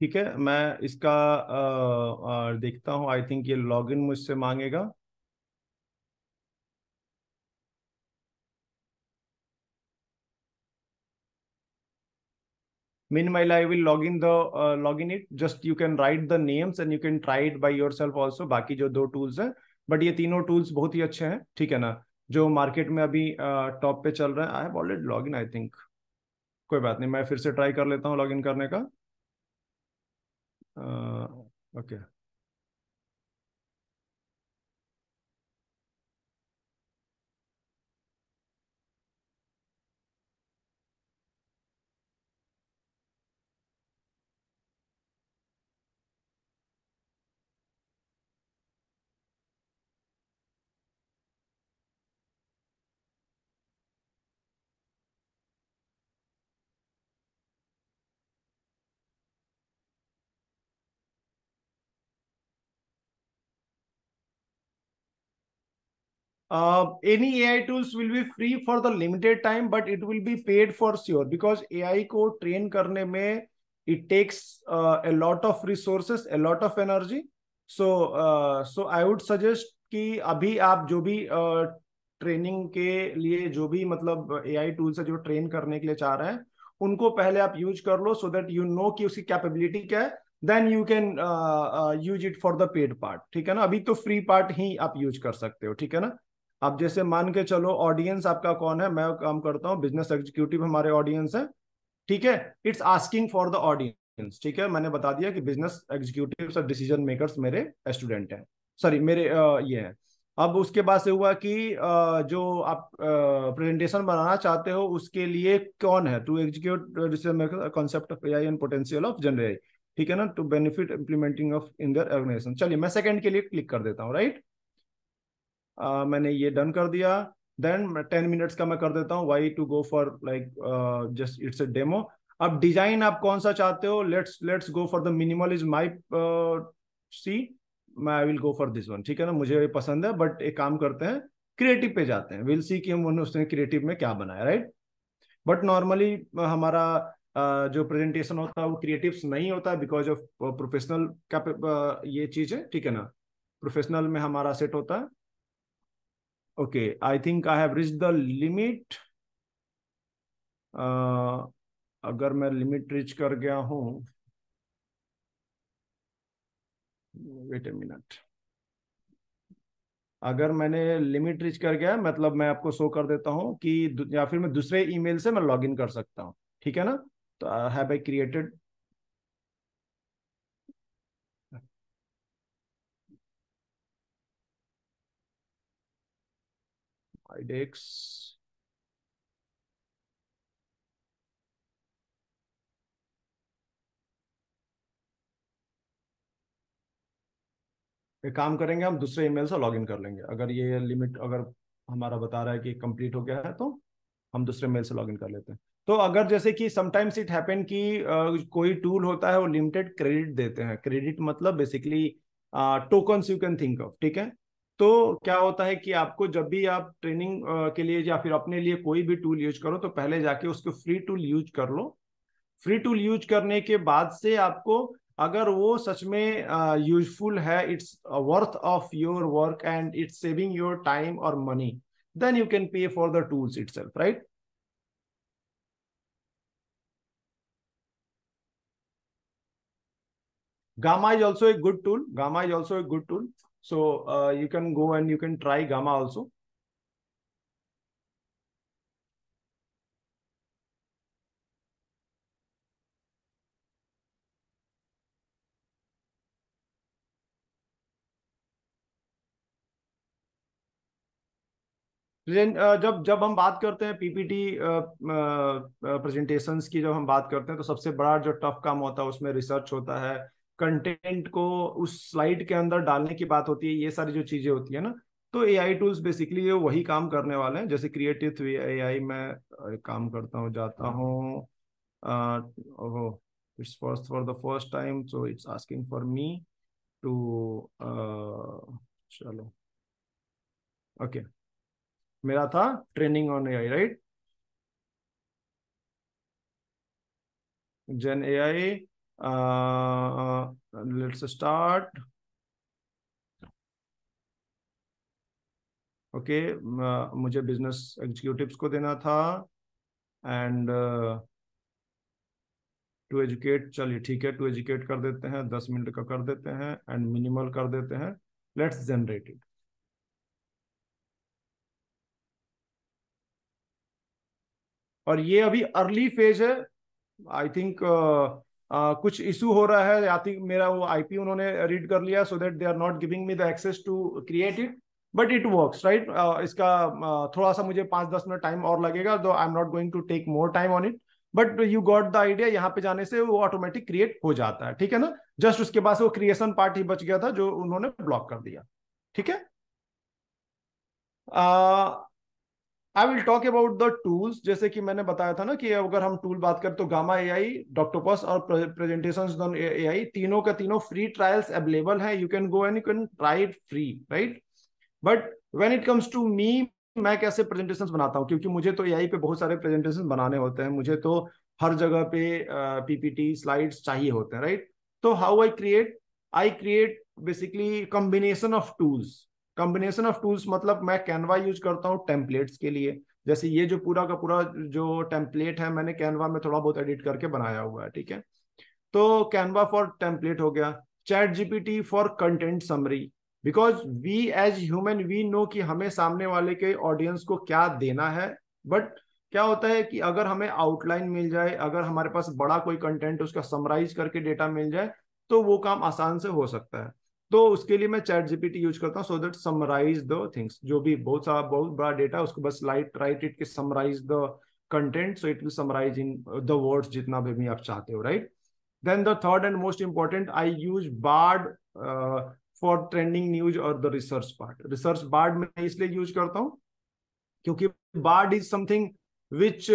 ठीक है, मैं इसका देखता हूँ। आई थिंक ये लॉगिन मुझसे मांगेगा। Meanwhile, I will login it. Just you can write the names and you can try it by yourself also. बाकी जो दो टूल्स हैं, बट ये तीनों टूल्स बहुत ही अच्छे हैं, ठीक है ना, जो मार्केट में अभी टॉप पे चल रहे हैं। I have already login I think. कोई बात नहीं, मैं फिर से ट्राई कर लेता हूँ लॉगिन करने का। Okay. Any AI tools will be free for the limited time, but it will be paid for sure, because AI को train करने में it takes a lot of resources, a lot of energy. So I would suggest कि अभी आप जो भी training के लिए जो भी मतलब AI टूल्स है जो ट्रेन करने के लिए चाह रहे हैं, उनको पहले आप यूज कर लो, सो दैट यू नो कि उसकी कैपेबिलिटी क्या है। Then you can use it for the paid part, ठीक है ना। अभी तो फ्री पार्ट ही आप यूज कर सकते हो, ठीक है ना। अब जैसे मान के चलो ऑडियंस आपका कौन है, मैं काम करता हूँ बिजनेस एग्जीक्यूटिव, हमारे ऑडियंस है, ठीक है। It's asking for the audience, ठीक है। मैंने बता दिया कि बिजनेस एग्जीक्यूटिव और डिसीजन मेकर्स मेरे स्टूडेंट हैं, सॉरी मेरे ये हैं। अब उसके बाद से हुआ कि जो आप प्रेजेंटेशन बनाना चाहते हो उसके लिए कौन है, to execute decision maker concept of AI and potential of general, ठीक है ना, to benefit implementing of in their organization. चलिए मैं सेकंड के लिए क्लिक कर देता हूँ, राइट। मैंने ये डन कर दिया। देन 10 मिनट्स का मैं कर देता हूँ, why to go for like just it's a demo. अब डिजाइन आप कौन सा चाहते हो, let's go for the minimal is my C, मैं I will go for this one, ठीक है ना, मुझे पसंद है। बट एक काम करते हैं, क्रिएटिव पे जाते हैं, विल सी कि हम उसने क्रिएटिव में क्या बनाया, राइट। बट नॉर्मली हमारा जो प्रेजेंटेशन होता है वो क्रिएटिव्स नहीं होता है, बिकॉज ऑफ प्रोफेशनल ये चीज है, ठीक है ना, प्रोफेशनल में हमारा सेट होता है। Okay, I think I have reach the limit. अगर मैं लिमिट रीच कर गया हूं, वेट ए मिनट, अगर मैंने लिमिट रीच कर गया मतलब मैं आपको शो कर देता हूं कि या फिर मैं दूसरे ईमेल से मैं लॉगिन कर सकता हूं, ठीक है ना। तो हैव आई क्रिएटेड आईडेक्स। एक काम करेंगे, हम दूसरे ईमेल से लॉगिन कर लेंगे। अगर ये लिमिट अगर हमारा बता रहा है कि कंप्लीट हो गया है तो हम दूसरे मेल से लॉगिन कर लेते हैं। तो अगर जैसे कि समटाइम्स इट हैपन कि कोई टूल होता है वो लिमिटेड क्रेडिट देते हैं। क्रेडिट मतलब basically tokens you can think of, ठीक है। तो क्या होता है कि आपको जब भी आप ट्रेनिंग के लिए या फिर अपने लिए कोई भी टूल यूज करो तो पहले जाके उसको फ्री टूल यूज कर लो। फ्री टूल यूज करने के बाद से आपको अगर वो सच में यूजफुल है, it's worth of your work and it's saving your time और money, then you can pay for the tools itself, right. Gamma is also a good tool. Gamma is also a good tool. So you can go and you can try Gamma also. जब जब हम बात करते हैं PPT presentations की, जब हम बात करते हैं तो सबसे बड़ा जो टफ काम होता है उसमें रिसर्च होता है, कंटेंट को उस स्लाइड के अंदर डालने की बात होती है, ये सारी जो चीजें होती है ना। तो एआई टूल्स बेसिकली ये वही काम करने वाले हैं। जैसे क्रिएटिव एआई में काम करता हूँ, जाता हूँ, it's first for the first time so it's asking for me to, चलो ओके, मेरा था training on AI, right, gen AI, let's start. Okay, मुझे बिजनेस एग्जीक्यूटिव्स को देना था एंड टू एजुकेट, चलिए ठीक है, टू एजुकेट कर देते हैं, 10 मिनट का कर देते हैं एंड मिनिमल कर देते हैं, लेट्स जनरेट इट। और ये अभी अर्ली फेज है, आई थिंक कुछ इशू हो रहा है, आई थिंक मेरा वो आईपी उन्होंने रीड कर लिया, so that they are not giving me the access to create it, but it works right. इसका थोड़ा सा मुझे 5-10 मिनट टाइम और लगेगा, though I am not going to take more time on it, but you got the idea. यहाँ पे जाने से वो ऑटोमेटिक क्रिएट हो जाता है, ठीक है ना। जस्ट उसके बाद वो क्रिएशन पार्ट ही बच गया था जो उन्होंने ब्लॉक कर दिया, ठीक है। आई will talk about the tools. जैसे कि मैंने बताया था ना कि अगर हम टूल बात करें तो गामा एआई, डॉक्टोपस और प्रेजेंटेशंस एआई, तीनों का तीनों फ्री ट्रायल्स अवेलेबल है, you can go and you can try it free, right. But when it comes to me, मैं कैसे प्रेजेंटेशंस बनाता हूँ, क्योंकि मुझे तो एआई पे बहुत सारे प्रेजेंटेशन बनाने होते हैं, मुझे तो हर जगह पे पीपीटी स्लाइड्स चाहिए होते हैं, राइट। तो how I create basically combination of tools. Combination of tools मतलब मैं कैनवा यूज करता हूँ टेम्पलेट्स के लिए। जैसे ये जो पूरा का पूरा जो टेम्पलेट है मैंने कैनवा में थोड़ा बहुत एडिट करके बनाया हुआ है, ठीक है। तो कैनवा फॉर टेम्पलेट हो गया, chat GPT for content summary, because we as human we know कि हमें सामने वाले के ऑडियंस को क्या देना है। बट क्या होता है कि अगर हमें आउटलाइन मिल जाए, अगर हमारे पास बड़ा कोई कंटेंट उसका समराइज करके डेटा मिल जाए तो वो काम आसान से हो सकता है। तो उसके लिए मैं चैट जीपीटी यूज करता हूँ, so that summarise the things, जो भी बहुत बड़ा डेटा उसको बस राइट इट के summarise the content, so it will summarise in the words जितना भी आप चाहते हो, राइट। Then the third and most important, I use Bard for trending news or the research part. Research Bard मैं इसलिए यूज करता हूँ क्योंकि Bard is something which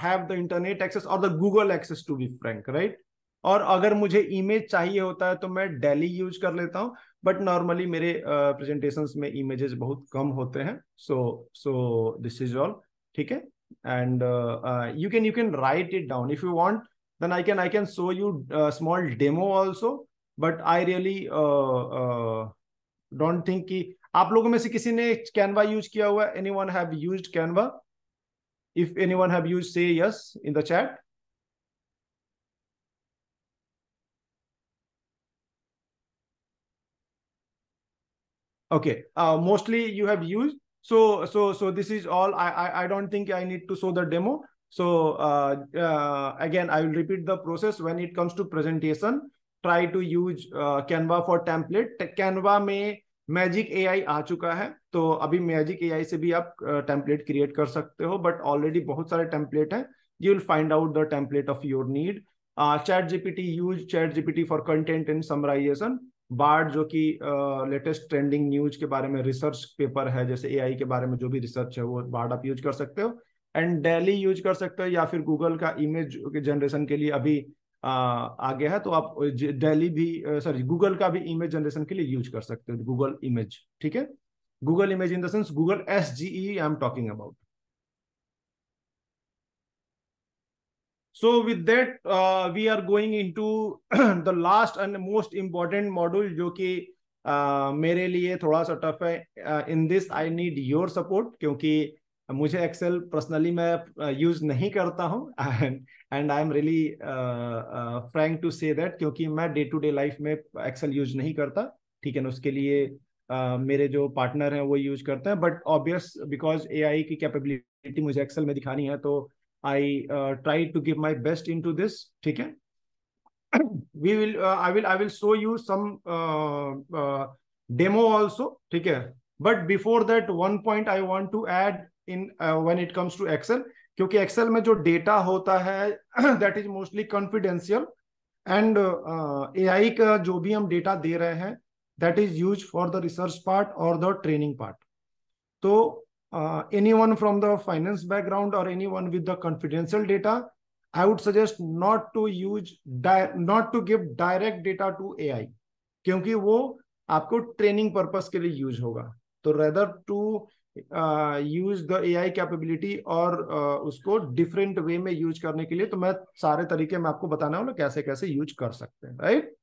have the internet access or the Google access to be frank, right? और अगर मुझे image चाहिए होता है तो मैं डेली यूज कर लेता हूँ, बट नॉर्मली मेरे प्रेजेंटेशंस में इमेजेस बहुत कम होते हैं, सो दिस इज ऑल, ठीक है। And you can write it down if you want, then I can show you a small demo also, but I really don't think कि आप लोगों में से किसी ने कैनवा यूज किया हुआ है? anyone have used Canva? If anyone have used, say yes in the chat. Okay, mostly you have used. So this is all. I don't think I need to show the demo. So again, I will repeat the process. When it comes to presentation, try to use Canva for template. Canva में magic AI आ चुका है, तो अभी magic AI से भी आप template create कर सकते हो, बट ऑलरेडी बहुत सारे टेम्पलेट हैं, you will find out the template of your need. Chat GPT, use chat GPT for content and summarisation. Bard जो कि लेटेस्ट ट्रेंडिंग न्यूज के बारे में रिसर्च पेपर है, जैसे एआई के बारे में जो भी रिसर्च है वो बार्ड आप यूज कर सकते हो। एंड डेली यूज कर सकते हो, या फिर गूगल का इमेज जनरेशन के लिए अभी आ गया है, तो आप डेली भी सॉरी गूगल का भी इमेज जनरेशन के लिए यूज कर सकते हो, गूगल इमेज, ठीक है। Google image in the sense Google SGE I am talking about. So with that, we are going into the last and most important module, जो कि मेरे लिए थोड़ा सा टफ है। In this I need your support, क्योंकि मुझे Excel personally मैं यूज नहीं करता हूँ, and I am really frank to say that, क्योंकि मैं डे टू डे लाइफ में एक्सेल यूज नहीं करता, ठीक है ना। उसके लिए मेरे जो पार्टनर हैं वो यूज करते हैं, बट ऑब्वियस बिकॉज एआई की कैपेबिलिटी मुझे एक्सेल में दिखानी है, तो I try to give my best into this, ठीक है। we will I will show you some demo also, ठीक है। But before that one point I want to add in when it comes to Excel, क्योंकि Excel में जो data होता है that is mostly confidential, and AI का जो भी हम डेटा दे रहे हैं that is use for the research part और द ट्रेनिंग पार्ट. तो anyone from the finance background or anyone with the confidential data, I would suggest not to give direct data to AI, क्योंकि वो आपको training purpose के लिए use होगा. तो rather to use the AI capability और उसको डिफरेंट वे में यूज करने के लिए, तो मैं सारे तरीके मैं आपको बताना हूँ कैसे कैसे यूज कर सकते हैं, राइट.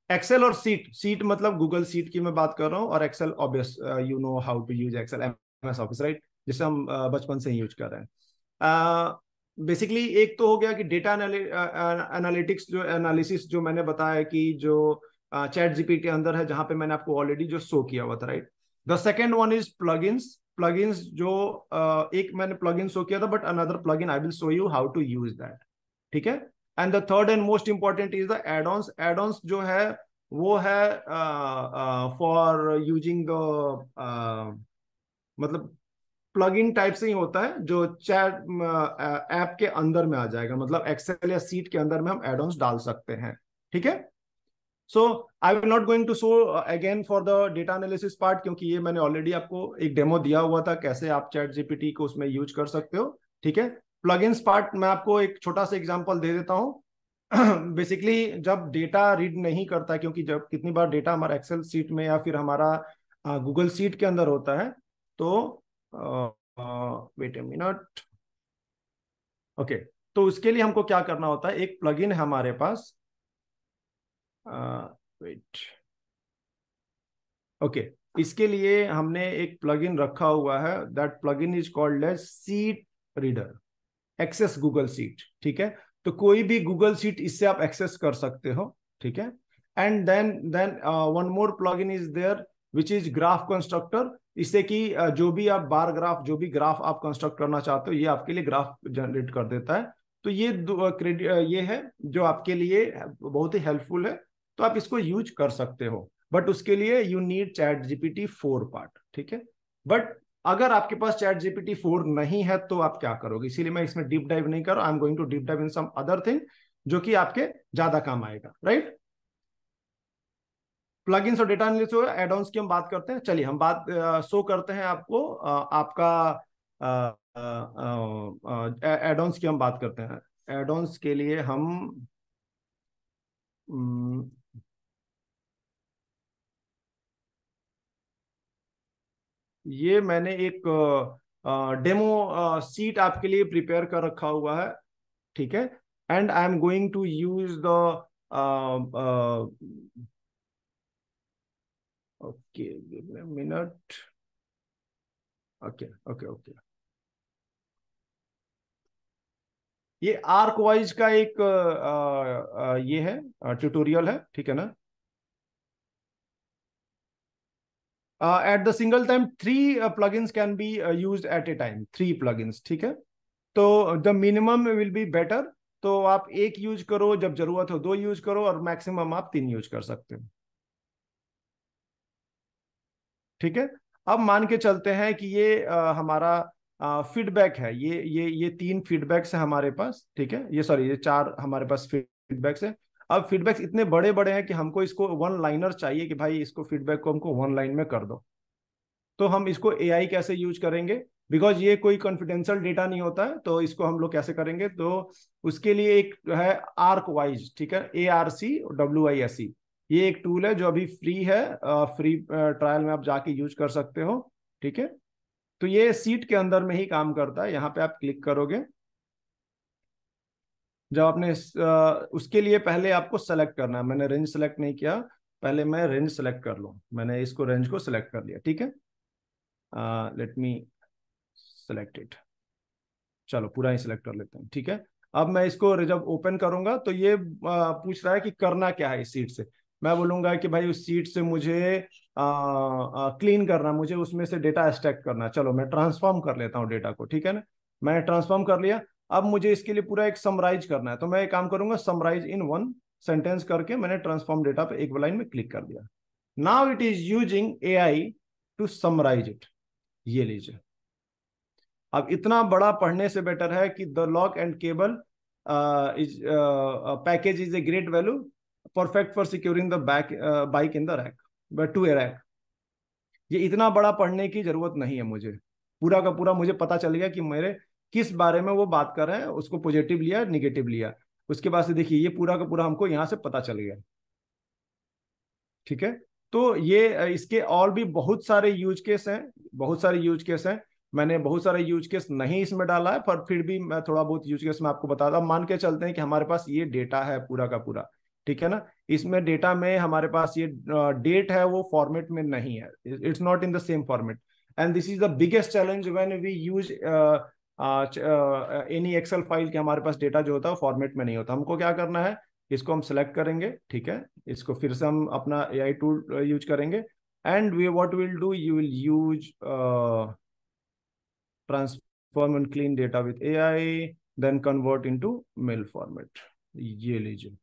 एक्सेल और सीट मतलब गूगल सीट की मैं बात कर रहा हूँ, और Excel obvious you know how to use Excel, MS Office, right, जिसे हम बचपन से ही यूज कर रहे हैं. बेसिकली एक तो हो गया कि डेटा एनालिटिक्स जो एनालिसिस जो मैंने बताया कि जो चैट जीपीटी के अंदर है, जहां पे मैंने आपको ऑलरेडी जो शो किया हुआ था, right. The second one is plugins जो एक मैंने प्लगइन शो किया था, but another plugin I will show you how to use that, ठीक है. And the third and most important is the add-ons. Add-ons जो है वो है फॉर यूजिंग द मतलब प्लगइन टाइप से ही होता है, जो चैट ऐप के अंदर में आ जाएगा, मतलब एक्सेल या सीट के अंदर में हम एडॉन्स डाल सकते हैं, ठीक है. So I will not going to show again for the data analysis part, क्योंकि ये मैंने ऑलरेडी आपको एक डेमो दिया हुआ था कैसे आप चैट जीपीटी को उसमें यूज कर सकते हो, ठीक है. प्लगइन्स पार्ट मैं आपको एक छोटा सा एग्जांपल दे देता हूं. बेसिकली जब डेटा रीड नहीं करता, क्योंकि जब कितनी बार डेटा हमारा एक्सेल सीट में या फिर हमारा गूगल सीट के अंदर होता है, तो वेट ए मिनट, ओके. तो उसके लिए हमको क्या करना होता है, एक प्लगइन है हमारे पास, वेट, ओके. इसके लिए हमने एक प्लगइन रखा हुआ है, that plugin is called as sheet reader, access Google sheet, ठीक है. तो कोई भी गूगल सीट इससे आप एक्सेस कर सकते हो, ठीक है. And then one more plugin is there which is graph constructor. इससे कि जो भी आप बार ग्राफ, जो भी ग्राफ आप कंस्ट्रक्ट करना चाहते हो, ये आपके लिए ग्राफ जनरेट कर देता है. तो ये है जो आपके लिए बहुत ही हेल्पफुल है, तो आप इसको यूज कर सकते हो, बट उसके लिए you need chat GPT 4 part, ठीक है. बट अगर आपके पास चैट जीपीटी 4 नहीं है तो आप क्या करोगे, इसीलिए मैं इसमें डीप डाइव नहीं कर रहा. I am going to deep dive in some other thing जो कि आपके ज्यादा काम आएगा, राइट. प्लगइन्स और डेटा एनालिसिस, एड-ऑन्स की हम बात करते हैं. चलिए हम बात शो करते हैं आपको आपका एड-ऑन्स की हम बात करते हैं. एड-ऑन्स के लिए हम ये मैंने एक डेमो सीट आपके लिए प्रिपेयर कर रखा हुआ है, ठीक है. And I am going to use the okay, minute, okay okay okay. ये आर्क वाइज का एक ये है ट्यूटोरियल है, ठीक है ना. At the single time 3 plugins can be used at a time, 3 plugins, ठीक है. तो the minimum will be better. तो आप एक यूज करो, जब जरूरत हो 2 यूज करो, और मैक्सिमम आप 3 यूज कर सकते हो, ठीक है. अब मान के चलते हैं कि ये हमारा फीडबैक है, ये 3 फीडबैक्स है हमारे पास, ठीक है. ये सॉरी, ये 4 हमारे पास फीडबैक्स है. अब फीडबैक्स इतने बड़े बड़े हैं कि हमको इसको वन लाइनर चाहिए, कि भाई इसको फीडबैक को हमको 1 लाइन में कर दो. तो हम इसको एआई कैसे यूज करेंगे, बिकॉज ये कोई कॉन्फिडेंशियल डेटा नहीं होता है, तो इसको हम लोग कैसे करेंगे, तो उसके लिए एक है आर्क वाइज, ठीक है, ARCWISE. ये एक टूल है जो अभी फ्री है, फ्री ट्रायल में आप जाके यूज कर सकते हो, ठीक है. तो ये सीट के अंदर में ही काम करता है. यहाँ पे आप क्लिक करोगे, जब आपने उसके लिए पहले आपको सेलेक्ट करना है. मैंने रेंज सेलेक्ट नहीं किया, पहले मैं रेंज सेलेक्ट कर लूँ. मैंने इसको रेंज को सेलेक्ट कर लिया, ठीक है. Let me select it. चलो पूरा ही सिलेक्ट कर लेते हैं, ठीक है. अब मैं इसको जब ओपन करूंगा तो ये पूछ रहा है कि करना क्या है इस सीट से. मैं बोलूंगा कि भाई उस सीट से मुझे क्लीन करना, मुझे उसमें से डेटा एक्सट्रैक्ट करना. चलो मैं ट्रांसफॉर्म कर लेता हूँ डेटा को, ठीक है ना. मैंने ट्रांसफॉर्म कर लिया. अब मुझे इसके लिए पूरा एक समराइज करना है, तो मैं एक काम करूंगा, समराइज इन 1 सेंटेंस करके मैंने ट्रांसफॉर्म डेटा पे एक लाइन में क्लिक कर दिया. Now it is using AI to summarise it. ये लीजिए, अब इतना बड़ा पढ़ने से बेटर है कि the lock and cable is package is a great value, perfect for securing the back bike in the rack to a rack. ये इतना बड़ा पढ़ने की जरूरत नहीं है मुझे, पूरा का पूरा मुझे पता चल गया कि मेरे किस बारे में वो बात कर रहे हैं, उसको पॉजिटिव लिया निगेटिव लिया, उसके बाद से देखिए ये पूरा का पूरा हमको यहाँ से पता चल गया। ठीक है, तो ये इसके और भी बहुत सारे यूज केस हैं, बहुत सारे यूज केस हैं। मैंने बहुत सारे यूज केस नहीं इसमें डाला है, पर फिर भी मैं थोड़ा बहुत यूज केस में आपको बताता हूँ। मान के चलते हैं कि हमारे पास ये डेटा है पूरा का पूरा, ठीक है ना, इसमें डेटा में हमारे पास ये डेट है वो फॉर्मेट में नहीं है, it's not in the same format, and this is the biggest challenge when we use any Excel file के हमारे पास डेटा जो होता है फॉर्मेट में नहीं होता। हमको क्या करना है, इसको हम सेलेक्ट करेंगे, ठीक है, इसको फिर से हम अपना एआई टूल यूज करेंगे, and we what will do, you will use transform and clean data with AI, then convert into mail format. ये लीजिए,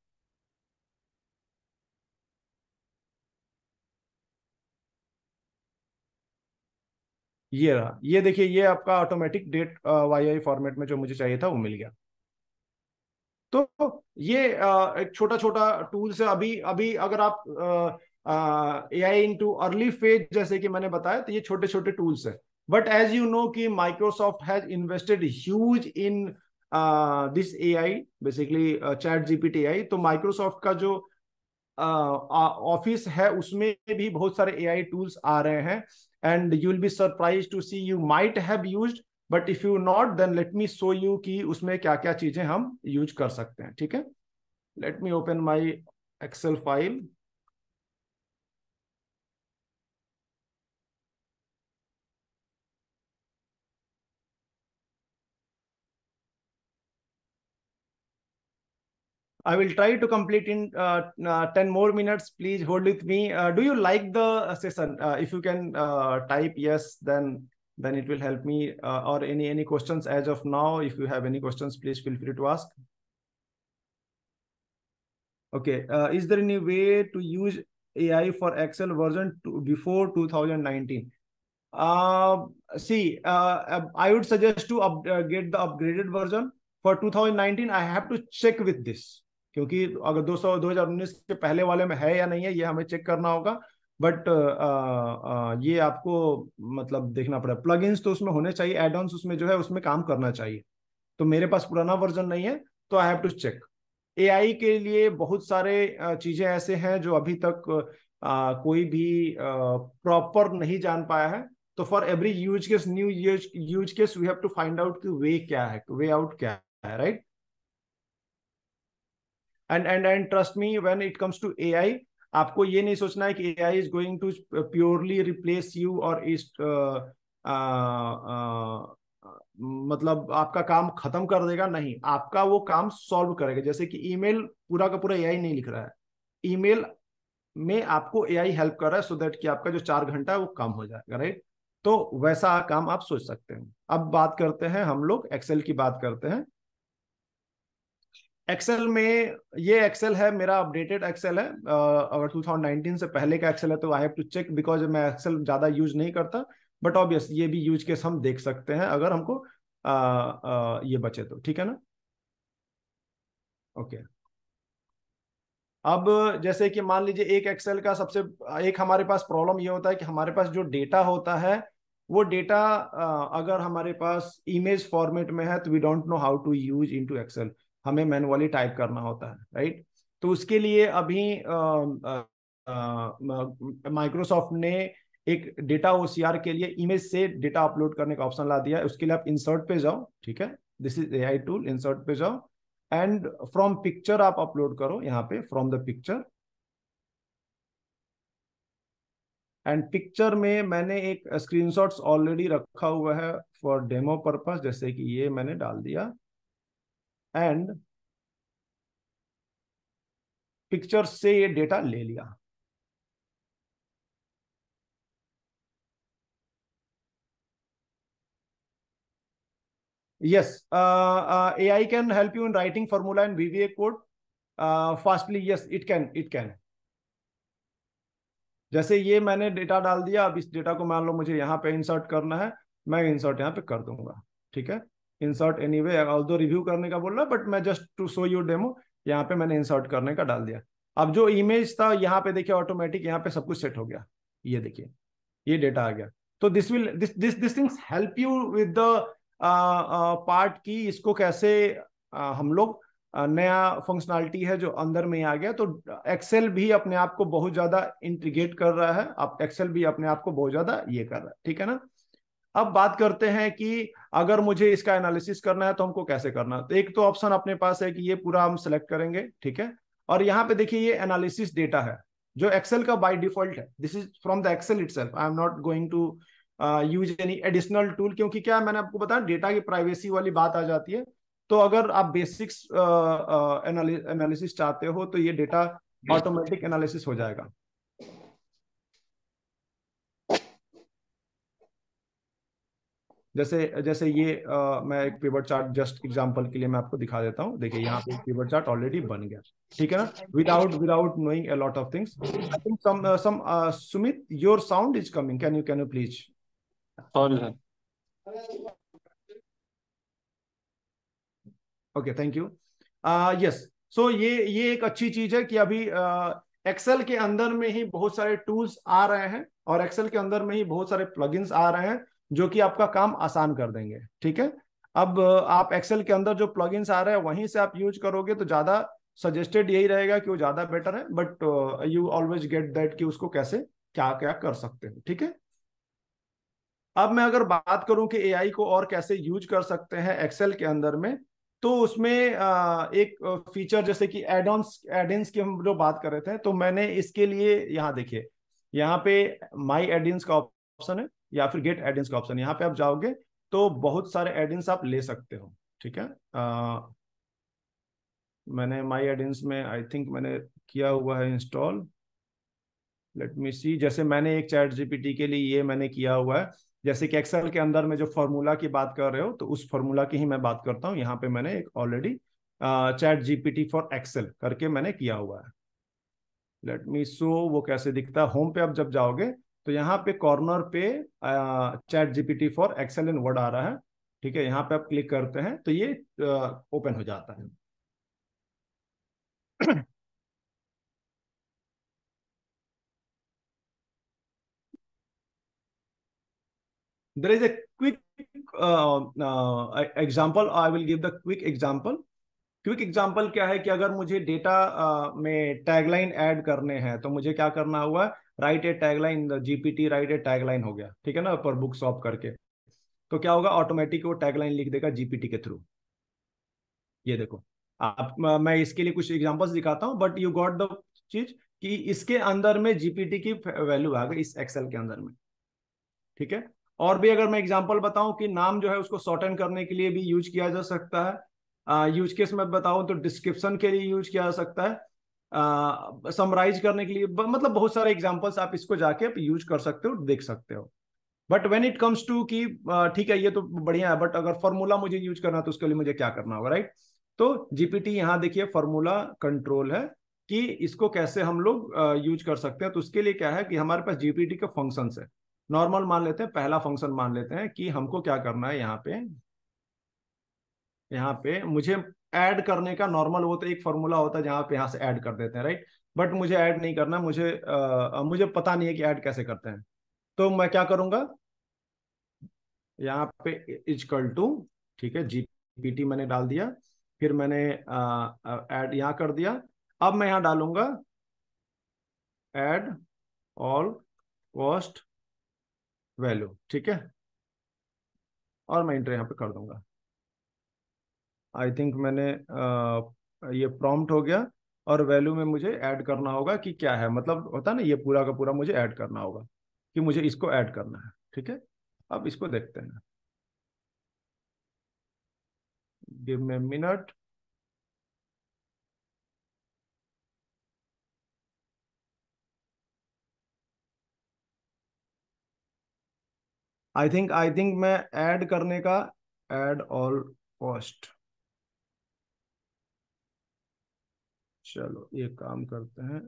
ये रहा, ये देखिए, ये आपका ऑटोमेटिक डेट वाई फॉर्मेट में जो मुझे चाहिए था वो मिल गया। तो ये एक छोटा छोटा टूल्स है। अभी अभी अगर आप एआई इनटू अर्ली फेज जैसे कि मैंने बताया, तो ये छोटे छोटे टूल्स है, बट एज यू नो कि Microsoft has invested huge in this AI, basically chat GPT AI. तो माइक्रोसॉफ्ट का जो ऑफिस है उसमें भी बहुत सारे एआई टूल्स आ रहे हैं, and you will be surprise to see, you might have used, but if you not then let me show you कि उसमें क्या क्या चीजें हम यूज कर सकते हैं। ठीक है, let me open my Excel file. I will try to complete in 10 more minutes. Please hold with me. Do you like the session? If you can type yes, then it will help me. Or any questions as of now? If you have any questions, please feel free to ask. Okay. Is there any way to use AI for Excel version before 2019? See, I would suggest to get the upgraded version for 2019. I have to check with this, क्योंकि अगर 2019 के पहले वाले में है या नहीं है ये हमें चेक करना होगा, बट ये आपको मतलब देखना पड़ेगा। प्लगइन्स तो उसमें होने चाहिए, एड ऑन्स उसमें जो है उसमें काम करना चाहिए। तो मेरे पास पुराना वर्जन नहीं है, तो I have to check. AI के लिए बहुत सारे चीजें ऐसे हैं जो अभी तक कोई भी प्रॉपर नहीं जान पाया है। तो for every use case, new use case, we have to find out कि वे क्या है, वे आउट क्या है, right. And trust me, when it comes to AI, आपको ये नहीं सोचना है कि AI is going to purely replace you और इज मतलब आपका काम खत्म कर देगा, नहीं, आपका वो काम सॉल्व करेगा। जैसे कि ईमेल पूरा का पूरा एआई नहीं लिख रहा है, ईमेल में आपको एआई हेल्प कर रहा है, सो दैट कि आपका जो 4 घंटा है वो कम हो जाएगा, राइट। तो वैसा काम आप सोच सकते हैं। अब बात करते हैं, हम लोग एक्सेल की बात करते हैं। एक्सेल में, ये एक्सेल है मेरा, अपडेटेड एक्सेल है। अगर 2019 से पहले का एक्सेल है तो I have to check, because मैं एक्सेल ज्यादा यूज नहीं करता, बट ऑब्वियस ये भी यूज केस हम देख सकते हैं अगर हमको ये बचे तो, ठीक है ना। ओके, अब जैसे कि मान लीजिए एक एक्सेल का सबसे एक हमारे पास प्रॉब्लम ये होता है कि हमारे पास जो डेटा होता है वो डेटा अगर हमारे पास इमेज फॉर्मेट में है तो we don't know how to use into Excel, हमें मैनुअली टाइप करना होता है, राइट। तो उसके लिए अभी माइक्रोसॉफ्ट ने एक डेटा ओसीआर के लिए इमेज से डेटा अपलोड करने का ऑप्शन ला दिया है। उसके लिए आप इंसर्ट पे जाओ, ठीक है, this is AI tool, insert पे जाओ, एंड फ्रॉम पिक्चर आप अपलोड करो यहाँ पे, from the picture. And picture में मैंने एक स्क्रीनशॉट्स ऑलरेडी रखा हुआ है फॉर डेमो पर्पस, जैसे कि ये मैंने डाल दिया, एंड पिक्चर से ये डेटा ले लिया। Yes, AI can help you in writing formula and VBA code fastly. Yes, it can. जैसे ये मैंने डेटा डाल दिया, अब इस डेटा को मान लो मुझे यहाँ पे इंसर्ट करना है, मैं इंसर्ट यहाँ पे कर दूंगा, ठीक है। इंसर्ट एनीवे, ऑल्दो रिव्यू करने का बोल रहा है, बट मैं just to show you demo यहाँ पे मैंने इंसर्ट करने का डाल दिया। अब जो इमेज था यहाँ पे देखिए ऑटोमेटिक यहाँ पे सब कुछ सेट हो गया, ये देखिए ये डेटा आ गया। तो this things help you with the part की इसको कैसे हम लोग नया फंक्शनैलिटी है जो अंदर में आ गया। तो एक्सेल भी अपने आप को बहुत ज्यादा इंटीग्रेट कर रहा है, अब एक्सेल भी अपने आप को बहुत ज्यादा ये कर रहा है, ठीक है ना। अब बात करते हैं कि अगर मुझे इसका एनालिसिस करना है तो हमको कैसे करना है। तो एक तो ऑप्शन अपने पास है कि ये पूरा हम सेलेक्ट करेंगे, ठीक है। और यहाँ पे देखिए ये एनालिसिस डेटा है जो एक्सेल का बाय डिफॉल्ट है, this is from the Excel itself, I am not going to use any additional tool, क्योंकि क्या मैंने आपको बताया डेटा की प्राइवेसी वाली बात आ जाती है। तो अगर आप बेसिक्स एनालिसिस चाहते हो तो ये डेटा ऑटोमेटिक एनालिसिस हो जाएगा। जैसे जैसे ये मैं एक पिवट चार्ट जस्ट एग्जांपल के लिए मैं आपको दिखा देता हूँ। देखिए यहाँ पे पिवट चार्ट ऑलरेडी बन गया, ठीक है ना, without knowing a lot of things. I think some Sumit, your sound is coming, can you please. Sorry sir. Okay, thank you. Yes, so ये एक अच्छी चीज है कि अभी एक्सेल के अंदर में ही बहुत सारे टूल्स आ रहे हैं और एक्सेल के अंदर में ही बहुत सारे प्लगइन्स आ रहे हैं जो कि आपका काम आसान कर देंगे, ठीक है। अब आप एक्सेल के अंदर जो प्लगइन्स आ रहे हैं वहीं से आप यूज करोगे तो ज्यादा सजेस्टेड यही रहेगा कि वो ज्यादा बेटर है, but you always get that कि उसको कैसे क्या क्या कर सकते हो, ठीक है। अब मैं अगर बात करूं कि एआई को और कैसे यूज कर सकते हैं एक्सेल के अंदर में, तो उसमें एक फीचर जैसे कि एड-इन्स की हम जो बात कर रहे थे, तो मैंने इसके लिए यहाँ देखिए यहाँ पे माई एड-इन्स का ऑप्शन है या फिर गेट एड-इन्स का ऑप्शन, यहाँ पे आप जाओगे तो बहुत सारे एड-इन्स आप ले सकते हो, ठीक है। मैंने माई एड-इन्स में आई थिंक मैंने किया हुआ है इंस्टॉल, लेट मी सी। जैसे मैंने एक चैट जीपीटी के लिए ये मैंने किया हुआ है, जैसे कि एक्सेल के अंदर में जो फॉर्मूला की बात कर रहे हो तो उस फॉर्मूला की ही मैं बात करता हूँ। यहाँ पे मैंने एक already chat GPT for Excel करके मैंने किया हुआ है। लेट मी शो वो कैसे दिखता है। होम पे आप जब जाओगे तो यहाँ पे कॉर्नर पे chat GPT for Excel in Word आ रहा है, ठीक है। यहाँ पे आप क्लिक करते हैं तो ये ओपन हो जाता है। there is a quick example, I will give the quick example। Quick example क्या है कि अगर मुझे डेटा में टैगलाइन ऐड करने हैं तो मुझे क्या करना हुआ, राइट ए टैगलाइन, जीपीटी राइट ए टैगलाइन हो गया, ठीक है ना, पर बुक शॉप करके। तो क्या होगा, ऑटोमेटिक वो टैगलाइन लिख देगा जीपीटी के थ्रू। ये देखो आप, मैं इसके लिए कुछ एग्जांपल्स दिखाता हूं, बट यू गॉट द चीज कि इसके अंदर में जीपीटी की वैल्यू आ गई इस एक्सेल के अंदर में, ठीक है। और भी अगर मैं एग्जांपल बताऊं कि नाम जो है उसको शॉर्टन करने के लिए भी यूज किया जा सकता है। यूज केस में बताऊं तो डिस्क्रिप्शन के लिए यूज किया जा सकता है, समराइज करने के लिए, मतलब बहुत सारे एग्जांपल्स आप इसको जाके आप यूज कर सकते हो, देख सकते हो। But when it comes to कि ठीक है ये तो बढ़िया है, बट अगर फॉर्मूला मुझे यूज करना है तो उसके लिए मुझे क्या करना होगा, राइट। तो जीपीटी यहाँ देखिए फॉर्मूला कंट्रोल है कि इसको कैसे हम लोग यूज कर सकते हैं। तो उसके लिए क्या है कि हमारे पास जीपीटी का फंक्शंस है। नॉर्मल मान लेते हैं, पहला फंक्शन मान लेते हैं कि हमको क्या करना है, यहाँ पे मुझे ऐड करने का, नॉर्मल वो तो एक फॉर्मूला होता है जहाँ पे यहाँ से ऐड कर देते हैं, राइट। बट मुझे ऐड नहीं करना, मुझे पता नहीं है कि ऐड कैसे करते हैं। तो मैं क्या करूंगा, यहाँ पे इजकल टू, ठीक है, जीपीटी मैंने डाल दिया, फिर मैंने ऐड यहाँ कर दिया। अब मैं यहाँ डालूंगा ऐड ऑल कॉस्ट वैल्यू, ठीक है, और मैं इंटर यहाँ पे कर दूंगा। आई थिंक मैंने ये प्रॉम्प्ट हो गया। और वैल्यू में मुझे ऐड करना होगा कि क्या है, मतलब होता है ना, ये पूरा का पूरा मुझे ऐड करना होगा कि मुझे इसको ऐड करना है, ठीक है। अब इसको देखते हैं, give me minute. I think मैं ऐड करने का, ऐड ऑल कॉस्ट, चलो ये काम करते हैं।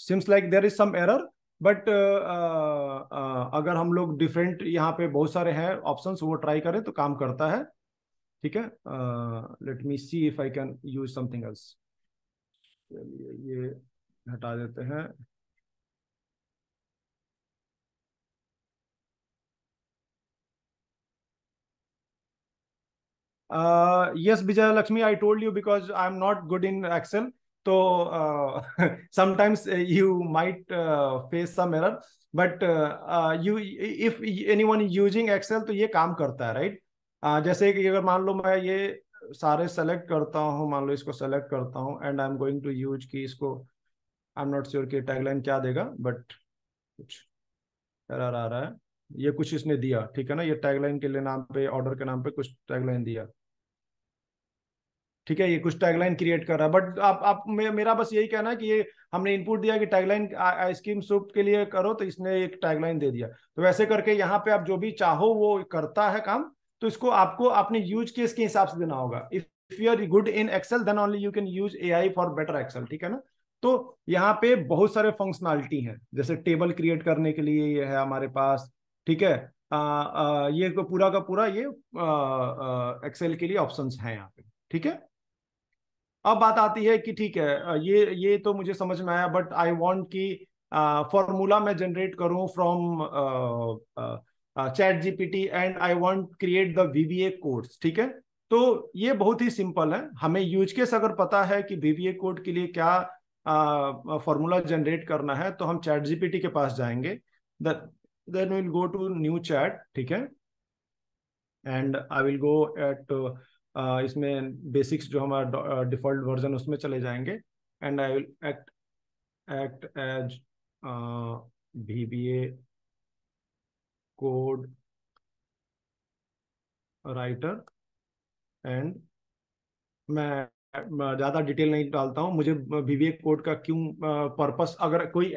Seems like there is some error, but अगर हम लोग डिफरेंट यहाँ पे बहुत सारे हैं ऑप्शंस, वो ट्राई करें तो काम करता है। ठीक है, let me see if I can use something else. चलिए ये हटा देते हैं। Yes, Vijay Lakshmi, I told you because I'm not good in Excel. So sometimes you might face some error, but you if anyone is using Excel तो ये काम करता है, राइट? जैसे कि अगर मान लो मैं ये सारे सेलेक्ट करता हूँ, मान लो इसको सेलेक्ट करता हूँ and I am going to use की इसको, आई एम नॉट श्योर कि टैगलाइन क्या देगा, बट कुछ एरर आ रहा है। ये कुछ इसने दिया, ठीक है ना, ये टैगलाइन के लिए नाम पे, ऑर्डर के नाम पे कुछ टैगलाइन दिया, ठीक है, ये कुछ टैगलाइन क्रिएट कर रहा है। बट आप मेरा बस यही कहना है कि ये हमने इनपुट दिया कि टैगलाइन आइसक्रीम सूप के लिए करो, तो इसने एक टैगलाइन दे दिया। तो वैसे करके यहाँ पे आप जो भी चाहो वो करता है काम, तो इसको आपको अपने यूज केस के हिसाब से देना होगा। If you are good in Excel then only you can use AI for better Excel, ठीक है ना। तो यहाँ पे बहुत सारे फंक्शनलिटी हैं, जैसे टेबल क्रिएट करने के लिए ये है हमारे पास, ठीक है। ये पूरा का पूरा ये एक्सेल के लिए ऑप्शंस हैं यहाँ पे, ठीक है। अब बात आती है कि ठीक है, ये तो मुझे समझ में आया, बट आई वांट कि फॉर्मूला मैं जनरेट करूं from chat GPT and I want create the VBA codes, ठीक है। तो ये बहुत ही सिंपल है, हमें यूज केस अगर पता है कि वीबीए कोड के लिए क्या फॉर्मूला जनरेट करना है, तो हम चैट जीपीटी के पास जाएंगे, then will go to new chat, ठीक है, and I will go at इसमें बेसिक्स जो हमारा डिफॉल्ट वर्जन उसमें चले जाएंगे, and I will act as VBA code writer, and मैं ज़्यादा डिटेल नहीं डालता हूँ, मुझे VBA कोड का क्यों पर्पस, अगर कोई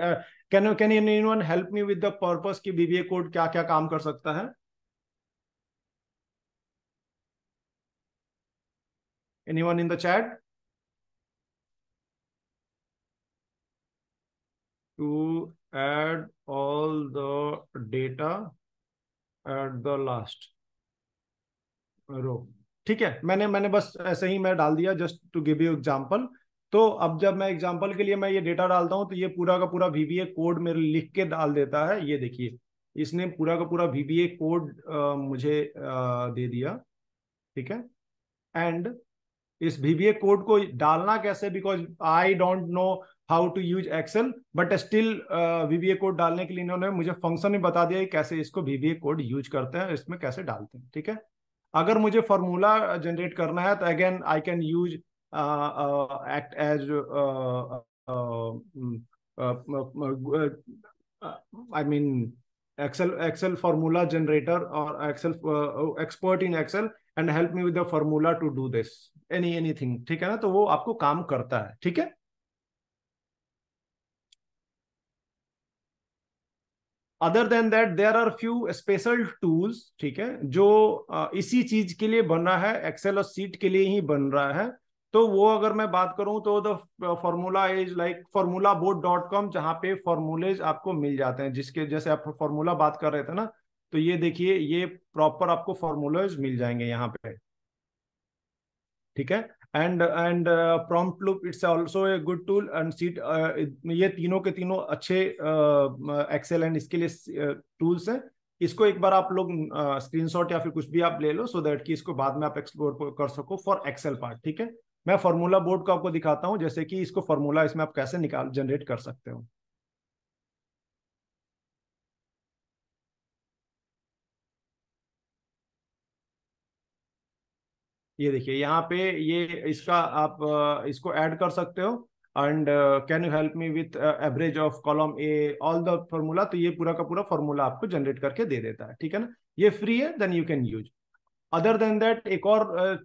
can anyone help me with the purpose कि VBA कोड क्या क्या काम कर सकता है? Anyone in the chat? To add all the data at the last row, ठीक है। मैंने बस ऐसे ही मैं डाल दिया, just to give you example. तो अब जब मैं एग्जांपल के लिए मैं ये डेटा डालता हूं, तो ये पूरा का पूरा VBA कोड मेरे लिख के डाल देता है। ये देखिए, इसने पूरा का पूरा VBA कोड मुझे दे दिया, ठीक है। एंड इस VBA कोड को डालना कैसे, because I don't know how to use Excel, but still VBA code डालने के लिए इन्होंने मुझे फंक्शन भी बता दिया कि कैसे इसको VBA कोड यूज करते हैं, इसमें कैसे डालते हैं, ठीक है। अगर मुझे फॉर्मूला जनरेट करना है तो again I can use act as I mean Excel formula generator और Excel expert in Excel and help me with the formula to do this anything, ठीक है ना। तो वो आपको काम करता है, ठीक है। Other than that there are few special tools, ठीक है, जो इसी चीज के लिए बन रहा है, एक्सेल और सीट के लिए ही बन रहा है। तो वो अगर मैं बात करूं तो the formula is like formulaboard.com, जहां पे फॉर्मूलेज आपको मिल जाते हैं, जिसके जैसे आप फॉर्मूला बात कर रहे थे ना, तो ये देखिए, ये प्रॉपर आपको फॉर्मूलाज मिल जाएंगे यहाँ पे, ठीक है। And prompt loop it's also a good tool, and seat, ये तीनों के तीनों अच्छे एक्सेल एंड इसके लिए टूल्स हैं। इसको एक बार आप लोग स्क्रीनशॉट या फिर कुछ भी आप ले लो, सो दैट कि इसको बाद में आप एक्सप्लोर कर सको फॉर एक्सेल पार्ट, ठीक है। मैं फॉर्मूला बोर्ड को आपको दिखाता हूँ, जैसे कि इसको फॉर्मूला इसमें आप कैसे जनरेट कर सकते हो। ये देखिए यहाँ पे, ये इसका आप इसको ऐड कर सकते हो, and can you help me with average of column A all the formula, तो ये पूरा का पूरा फॉर्मूला आपको जनरेट करके दे देता है, ठीक है ना। ये फ्री है, then you can use. Other than that एक और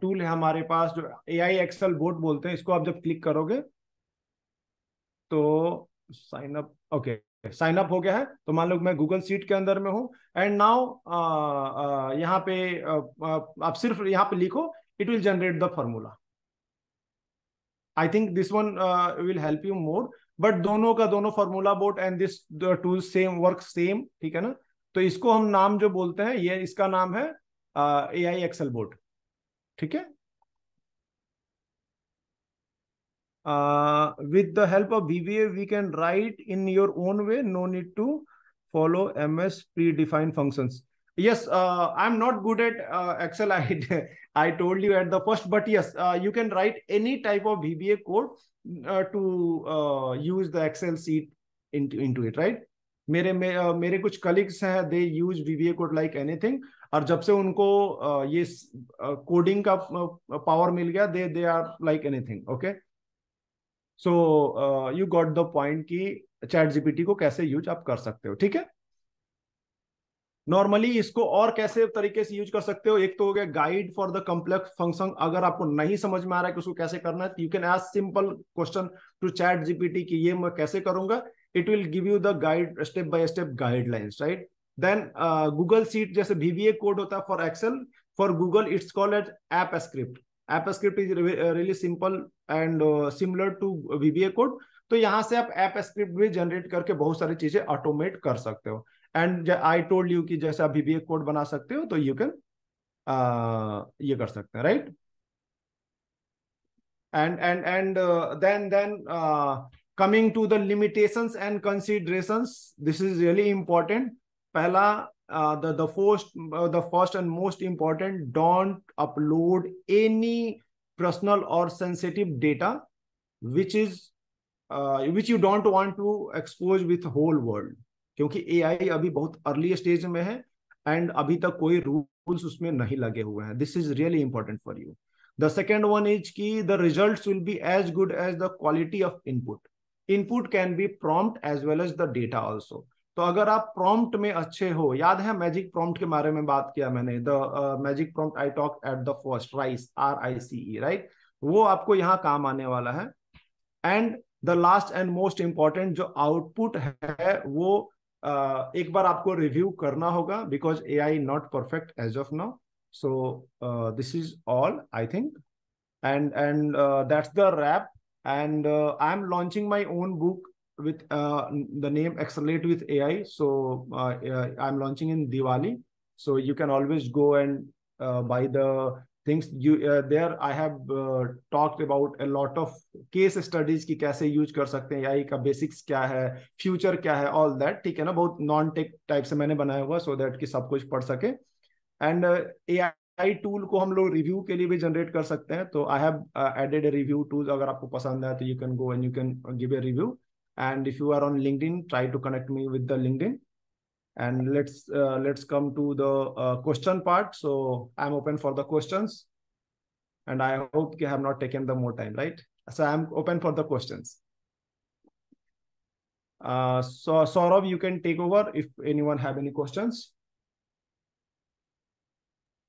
टूल है हमारे पास, जो AI एक्सेल बोर्ड बोलते हैं। इसको आप जब क्लिक करोगे तो sign up, okay, sign up हो गया है। तो मान लो मैं गूगल सीट के अंदर में हूं, एंड नाउ यहाँ पे आप सिर्फ यहाँ पे लिखो, it will generate the formula, I think this one will help you more, but दोनों का दोनों formula boat and this tool same work same, ठीक है ना। तो इसको हम नाम जो बोलते हैं, ये इसका नाम है AI एक्सेल बोट, ठीक है। With the help of VBA, we can write in your own way. No need to follow MS predefined functions. Yes, I'm not good at Excel. I told you at the first, but yes, you can write any type of VBA code to use the Excel sheet into it, right? मेरे कुछ colleagues हैं, they use VBA code like anything, और जब से उनको ये coding का power मिल गया, they are like anything, okay. So you got the point कि चैट जीपीटी को कैसे यूज आप कर सकते हो, ठीक है। नॉर्मली इसको और कैसे तरीके से यूज कर सकते हो, एक तो हो गया guide for the complex function. अगर आपको नहीं समझ में आ रहा है कि उसको कैसे करना है, you can ask simple question to ChatGPT कि ये मैं कैसे करूंगा, it will give you the guide, step by step guidelines, right. Then Google sheet जैसे VBA कोड होता है for Excel, for Google it's called as app script. App script is really simple and similar to VBA code. तो यहाँ से आप app script भी generate करके बहुत सारी चीजें ऑटोमेट कर सकते हो। एंड आई टोल्ड यू कि जैसे आप VBA कोड बना सकते हो, तो यू कैन ये कर सकते हैं, right. and then coming to the limitations and considerations, this is really important. Pehla, the first and most important, don't upload any personal or sensitive data which you don't want to expose with whole world, क्योंकि AI अभी बहुत early stage में है and अभी तक कोई rules उसमें नहीं लगे हुए हैं. This is really important for you. The second one is कि the results will be as good as the quality of input. Input can be prompt as well as the data also. तो अगर आप prompt में अच्छे हो, याद है magic prompt के बारे में बात किया मैंने, the magic prompt I talked at the first, RICE, RICE, right? वो आपको यहाँ काम आने वाला है. And the last and most important जो output है वो एक बार आपको रिव्यू करना होगा, because AI not perfect as of now. So this is all I think, and that's the wrap. And I'm launching my own book with the name Accelerate with AI. So I'm launching in Diwali. So you can always go and buy the things. There I have talked about a lot of case studies कि कैसे use कर सकते हैं, AI का basics क्या है, future क्या है, ऑल दैट, ठीक है ना. बहुत नॉन टेक टाइप से मैंने बनाया हुआ, सो दैट कि सब कुछ पढ़ सके. एंड AI टूल को हम लोग रिव्यू के लिए भी जनरेट कर सकते हैं. तो I have added a review tool. अगर आपको पसंद है तो you can go and you can give a review. And if you are on LinkedIn, try to connect me with the LinkedIn. And let's come to the question part. So I'm open for the questions, and I hope I have not taken the more time, right? So I'm open for the questions. So Saurav, you can take over if anyone have any questions.